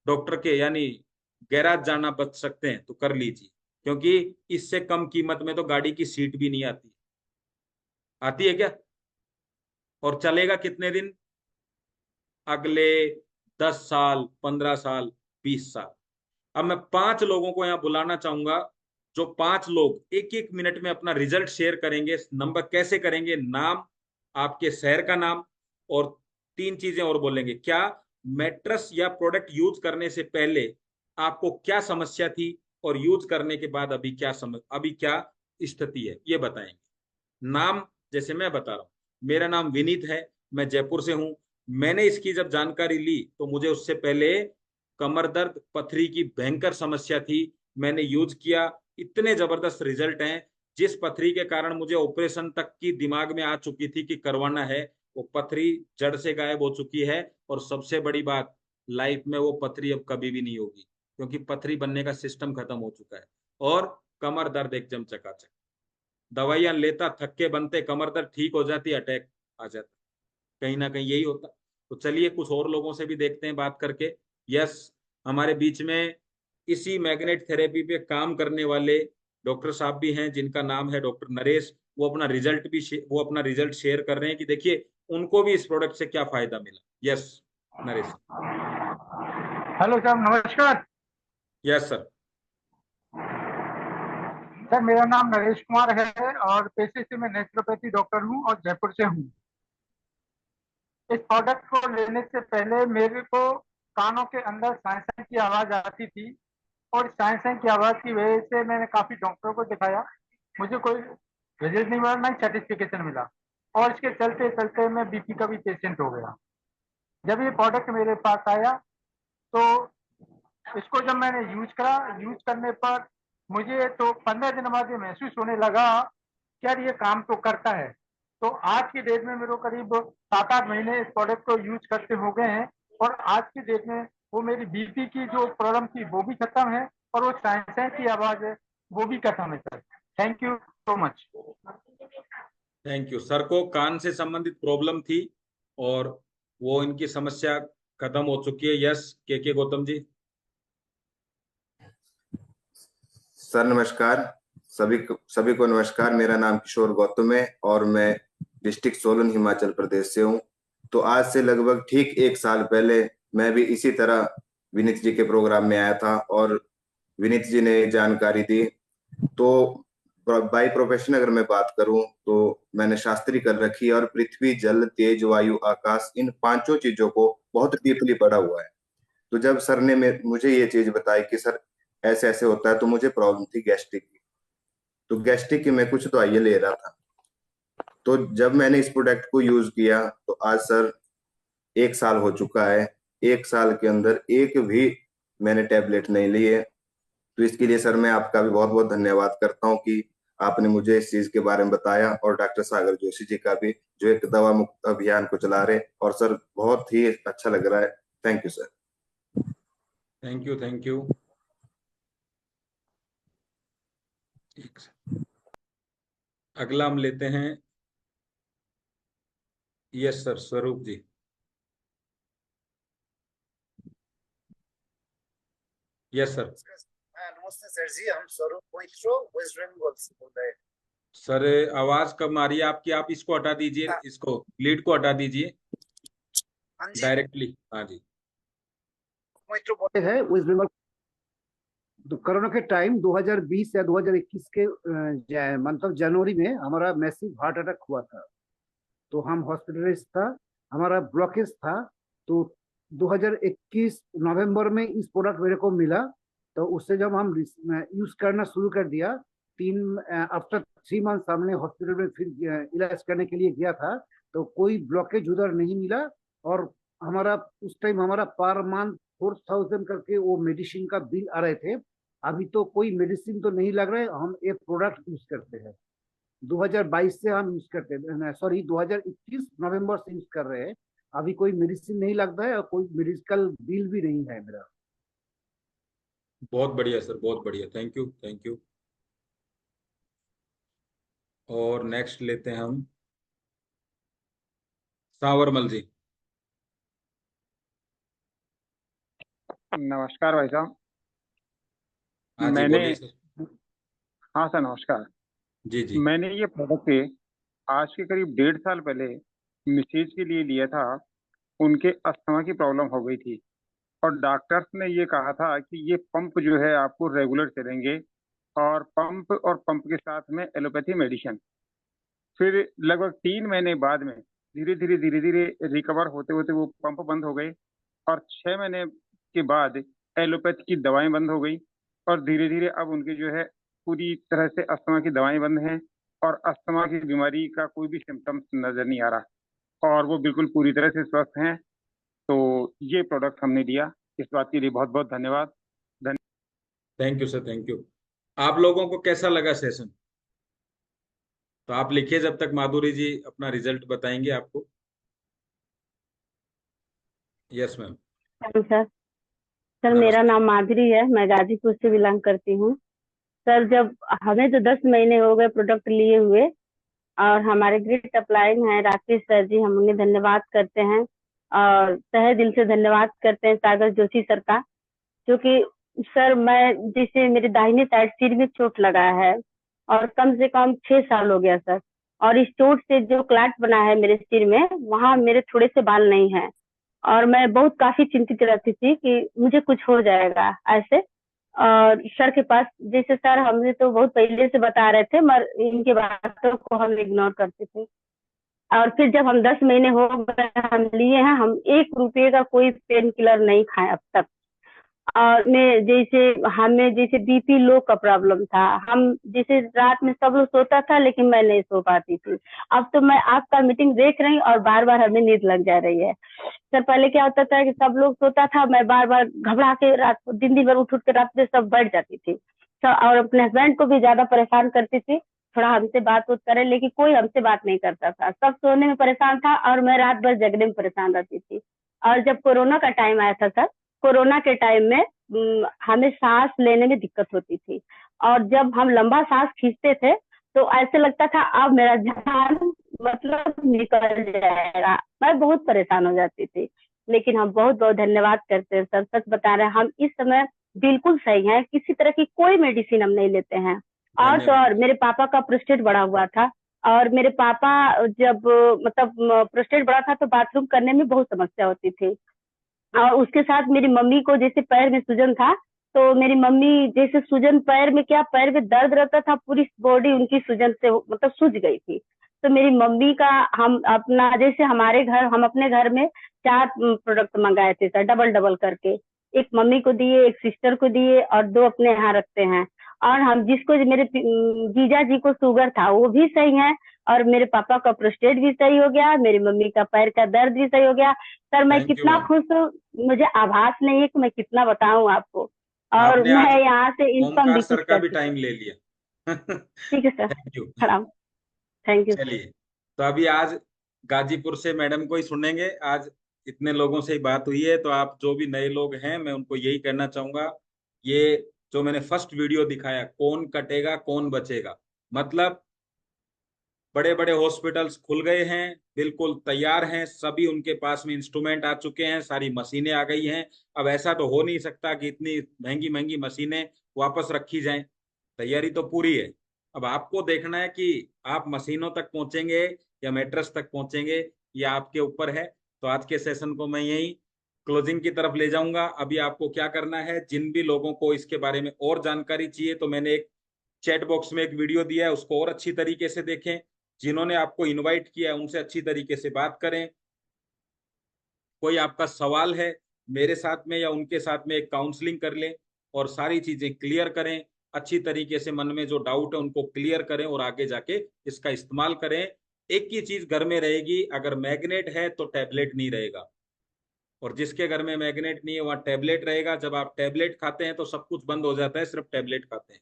डॉक्टर के यानी गैराज जाना बच सकते हैं तो कर लीजिए। क्योंकि इससे कम कीमत में तो गाड़ी की सीट भी नहीं आती। आती है क्या? और चलेगा कितने दिन? अगले 10 साल, 15 साल, 20 साल। अब मैं 5 लोगों को यहाँ बुलाना चाहूंगा, जो 5 लोग एक एक मिनट में अपना रिजल्ट शेयर करेंगे। नंबर कैसे करेंगे? नाम, आपके शहर का नाम, और 3 चीजें और बोलेंगे। क्या मैट्रेस या प्रोडक्ट यूज करने से पहले आपको क्या समस्या थी, और यूज करने के बाद अभी क्या स्थिति है, ये बताएंगे। नाम, जैसे मैं बता रहा हूँ, मेरा नाम विनीत है, मैं जयपुर से हूँ। मैंने इसकी जब जानकारी ली तो मुझे उससे पहले कमर दर्द, पथरी की भयंकर समस्या थी। मैंने यूज किया, इतने जबरदस्त रिजल्ट हैं। जिस पथरी के कारण मुझे ऑपरेशन तक की दिमाग में आ चुकी थी कि करवाना है, वो पथरी जड़ से गायब हो चुकी है। और सबसे बड़ी बात, लाइफ में वो पथरी अब कभी भी नहीं होगी, क्योंकि पथरी बनने का सिस्टम खत्म हो चुका है। और कमर दर्द एकदम चकाचक। दवाइयां लेता, थक्के बनते, कमर दर्द ठीक हो जाती, अटैक आ जाता। कहीं ना कहीं यही होता। तो चलिए कुछ और लोगों से भी देखते हैं बात करके। यस, हमारे बीच में इसी मैग्नेट थेरेपी पे काम करने वाले डॉक्टर साहब भी हैं, जिनका नाम है डॉक्टर नरेश। वो अपना रिजल्ट शेयर कर रहे हैं कि देखिए उनको भी इस प्रोडक्ट से क्या फायदा मिला। यस नरेश। हेलो सर, नमस्कार। Yes sir. सर, मेरा नाम नरेश कुमार है और पेशे से मैं नेचुरोपैथी डॉक्टर हूं और जयपुर से हूं। इस प्रोडक्ट को लेने से पहले मेरे को कानों के अंदर सैंसैं की आवाज आती थी, और सैंसैं की आवाज की वजह से मैंने काफी डॉक्टरों को दिखाया। मुझे कोई रिजल्ट नहीं मिला, ना ही सर्टिफिकेशन मिला। और इसके चलते चलते मैं बीपी का भी पेशेंट हो गया। जब ये प्रोडक्ट मेरे पास आया, तो इसको जब मैंने यूज करने पर मुझे तो 15 दिन बाद ये महसूस होने लगा कि यार ये काम तो करता है। तो आज की डेट में मेरे को करीब 7-8 महीने इस प्रोडक्ट को यूज करते हो गए हैं। और आज की डेट में वो मेरी बीपी की जो प्रॉब्लम थी वो भी खत्म है, और वो सैंसैं की आवाज है वो भी खत्म है sir. Thank you so much. Thank you. Sir को कान से संबंधित प्रॉब्लम थी, और वो इनकी समस्या खत्म हो चुकी है। यस के गौतम जी। सर नमस्कार। सभी को नमस्कार। मेरा नाम किशोर गौतम है और मैं डिस्ट्रिक्ट सोलन हिमाचल प्रदेश से हूँ। तो आज से लगभग ठीक 1 साल पहले मैं भी इसी तरह विनीत जी के प्रोग्राम में आया था और विनीत जी ने जानकारी दी। तो बाई प्रोफेशन अगर मैं बात करूं तो मैंने शास्त्री कर रखी है और पृथ्वी, जल, तेज, वायु, आकाश, इन पांचों चीजों को बहुत डीपली पढ़ा हुआ है। तो जब सर ने मुझे ये चीज बताई कि सर ऐसे ऐसे होता है, तो मुझे प्रॉब्लम थी गैस्ट्रिक की। तो गैस्ट्रिक की मैं कुछ दवाइयां ले रहा था। तो जब मैंने इस प्रोडक्ट को यूज किया तो आज सर 1 साल हो चुका है। 1 साल के अंदर एक भी मैंने टैबलेट नहीं ली है। तो इसके लिए सर मैं आपका भी बहुत बहुत धन्यवाद करता हूँ कि आपने मुझे इस चीज के बारे में बताया, और डॉक्टर सागर जोशी जी का भी, जो एक दवा मुक्त अभियान को चला रहे। और सर बहुत ही अच्छा लग रहा है। Thank you sir. Thank you, thank you. अगला हम लेते हैं, yes sir, Swaroop ji. Yes sir. नमस्ते सर जी, हम स्वरूप मोहित्रो वेस्ट बंगाल से बोल रहे हैं। सर आवाज कम आ रही है आपकी, आप इसको हटा दीजिए, इसको लीड को हटा दीजिए हाँ जी, डायरेक्टली। हाँ जी। मोहित्रो बोल है वेस्ट बंगाल। तो कोरोना के टाइम 2020 या 2021 के मतलब जनवरी में हमारा मैसिव हार्ट अटैक हुआ था। तो हम हॉस्पिटलाइज था, हमारा ब्लॉकेज था। तो 2021 नवंबर में इस प्रोडक्ट मेरे को मिला। तो उससे जब हम यूज करना शुरू कर दिया, आफ्टर 3 मंथ हमने हॉस्पिटल में फिर इलाज करने के लिए गया था। तो कोई ब्लॉकेज उधर नहीं मिला। और हमारा उस टाइम हमारा पर मंथ 4,000 करके वो मेडिसिन का बिल आ रहे थे। अभी तो कोई मेडिसिन तो नहीं लग रहा है, हम एक प्रोडक्ट यूज करते हैं। 2022 से हम यूज करते हैं, सॉरी 2021 नवंबर से यूज कर रहे हैं। अभी कोई मेडिसिन नहीं लगता है और कोई मेडिकल बिल भी नहीं है मेरा। बहुत बढ़िया सर, बहुत बढ़िया, थैंक यू, थैंक यू। और नेक्स्ट लेते हैं हम सावरमल जी। नमस्कार भाई साहब। हाँ जी, मैंने बोलिए सर। हाँ सर, नमस्कार। जी जी। मैंने ये प्रोडक्ट आज के करीब 1.5 साल पहले मिसेज के लिए लिया था। उनके अस्थमा की प्रॉब्लम हो गई थी और डॉक्टर्स ने ये कहा था कि ये पंप जो है आपको रेगुलर चलेंगे, और पंप के साथ में एलोपैथी मेडिसिन। फिर लगभग 3 महीने बाद में धीरे धीरे रिकवर होते होते वो पंप बंद हो गए, और 6 महीने के बाद एलोपैथी की दवाएं बंद हो गई, और धीरे धीरे अब उनके जो है पूरी तरह से अस्थमा की दवाएं बंद हैं, और अस्थमा की बीमारी का कोई भी सिम्टम्स नजर नहीं आ रहा, और वो बिल्कुल पूरी तरह से स्वस्थ हैं। तो ये प्रोडक्ट हमने लिया, इस बात के लिए बहुत बहुत धन्यवाद। Thank you sir, thank you. आप लोगों को कैसा लगा सेशन? तो आप लिखिए, जब तक माधुरी जी अपना रिजल्ट बताएंगे आपको। Yes ma'am. सर सर मेरा नमस्ते। नाम माधुरी है, मैं गाजीपुर से बिलोंग करती हूँ। सर जब हमें तो 10 महीने हो गए प्रोडक्ट लिए हुए, और हमारे ग्रेट अप्लाइंग हैं राकेश सर जी, हम उन्हें धन्यवाद करते हैं और तहे दिल से धन्यवाद करते हैं सागर जोशी सर का। क्योंकि सर मैं जैसे मेरे दाहिने साइड सिर में चोट लगा है और कम से कम 6 साल हो गया सर। और इस चोट से जो क्लैट बना है मेरे सिर में, वहाँ मेरे थोड़े से बाल नहीं है। और मैं बहुत काफी चिंतित रहती थी कि मुझे कुछ हो जाएगा ऐसे। और सर के पास, जैसे सर हमें तो बहुत पहले से बता रहे थे, मगर इनके बातों को हम इग्नोर करते थे। और फिर जब हम 10 महीने हो गए हम लिए हैं, हम 1 रुपये का कोई पेन किलर नहीं खाए अब तक। और मैं जैसे, हमें जैसे बीपी लो का प्रॉब्लम था, हम जैसे रात में सब लोग सोता था लेकिन मैं नहीं सो पाती थी। अब तो मैं आपका मीटिंग देख रही हूँ और बार बार हमें नींद लग जा रही है। सर पहले क्या होता था कि सब लोग सोता था, मैं बार बार घबरा के रात को दिन दिन भर उठ उठ के रात में सब बैठ जाती थी। और अपने हस्बैंड को भी ज्यादा परेशान करती थी, थोड़ा हमसे बात उत करे, लेकिन कोई हमसे बात नहीं करता था। सब सोने में परेशान था और मैं रात भर जगने में परेशान रहती थी। और जब कोरोना का टाइम आया था सर, कोरोना के टाइम में हमें सांस लेने में दिक्कत होती थी, और जब हम लंबा सांस खींचते थे तो ऐसे लगता था अब मेरा जान मतलब निकल जाएगा। मैं बहुत परेशान हो जाती थी। लेकिन हम बहुत बहुत धन्यवाद करते हैं सर, सच बता रहे हैं, हम इस समय बिल्कुल सही हैं, किसी तरह की कोई मेडिसिन हम नहीं लेते हैं। और तो धन्यवाद। और मेरे पापा का प्रोस्टेट बढ़ा हुआ था, और मेरे पापा जब मतलब प्रोस्टेट बढ़ा था तो बाथरूम करने में बहुत समस्या होती थी। और उसके साथ मेरी मम्मी को जैसे पैर में सूजन था, तो मेरी मम्मी जैसे सूजन पैर में, क्या पैर में दर्द रहता था, पूरी बॉडी उनकी सूजन से मतलब सूज गई थी। तो मेरी मम्मी का हम अपना, जैसे हमारे घर, हम अपने घर में 4 प्रोडक्ट मंगाए थे सर, डबल डबल करके। एक मम्मी को दिए, एक सिस्टर को दिए, और 2 अपने यहाँ रखते हैं। और हम जिसको मेरे जीजा जी को शुगर था वो भी सही है, और मेरे पापा का प्रोस्टेट भी सही हो गया, मेरी मम्मी का पैर का दर्द भी सही हो गया। सर मैं थैंक यू कितना मैम। खुश हूँ, मुझे आभास नहीं है कि मैं कितना बताऊं आपको। और आपने आज मैं यहाँ से इन्फॉर्म ओमकार भी सर कुछ का कर भी सकती टाइम हूँ। ले लिया। ठीक है सर, थैंक यू। प्रणाम। Thank you sir. चलिए, तो अभी आज गाजीपुर से मैडम को ही सुनेंगे। आज इतने लोगों से ही बात हुई है, तो आप जो भी नए लोग हैं मैं उनको यही कहना चाहूंगा, ये जो मैंने फर्स्ट वीडियो दिखाया, कौन कटेगा कौन बचेगा, मतलब बड़े बड़े हॉस्पिटल्स खुल गए हैं, बिल्कुल तैयार हैं, सभी उनके पास में इंस्ट्रूमेंट आ चुके हैं, सारी मशीनें आ गई हैं। अब ऐसा तो हो नहीं सकता कि इतनी महंगी महंगी मशीनें वापस रखी जाएं, तैयारी तो पूरी है। अब आपको देखना है कि आप मशीनों तक पहुंचेंगे या मैट्रेस तक पहुंचेंगे, ये आपके ऊपर है। तो आज के सेशन को मैं यही क्लोजिंग की तरफ ले जाऊंगा। अभी आपको क्या करना है, जिन भी लोगों को इसके बारे में और जानकारी चाहिए, तो मैंने एक चैट बॉक्स में एक वीडियो दिया है, उसको और अच्छी तरीके से देखें। जिन्होंने आपको इनवाइट किया है उनसे अच्छी तरीके से बात करें। कोई आपका सवाल है, मेरे साथ में या उनके साथ में एक काउंसलिंग कर लें और सारी चीजें क्लियर करें। अच्छी तरीके से मन में जो डाउट है उनको क्लियर करें और आगे जाके इसका इस्तेमाल करें। एक ही चीज घर में रहेगी, अगर मैग्नेट है तो टैबलेट नहीं रहेगा, और जिसके घर में मैग्नेट नहीं है वहां टैबलेट रहेगा। जब आप टैबलेट खाते हैं तो सब कुछ बंद हो जाता है, सिर्फ टैबलेट खाते हैं।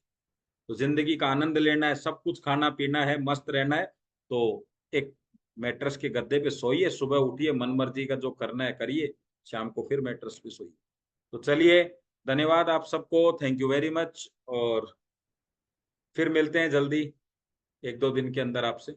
तो जिंदगी का आनंद लेना है, सब कुछ खाना पीना है, मस्त रहना है, तो एक मैट्रेस के गद्दे पे सोइए, सुबह उठिए, मन मर्जी का जो करना है करिए, शाम को फिर मैट्रेस पे सोइए। तो चलिए, धन्यवाद आप सबको, थैंक यू वेरी मच, और फिर मिलते हैं जल्दी, एक दो दिन के अंदर आपसे।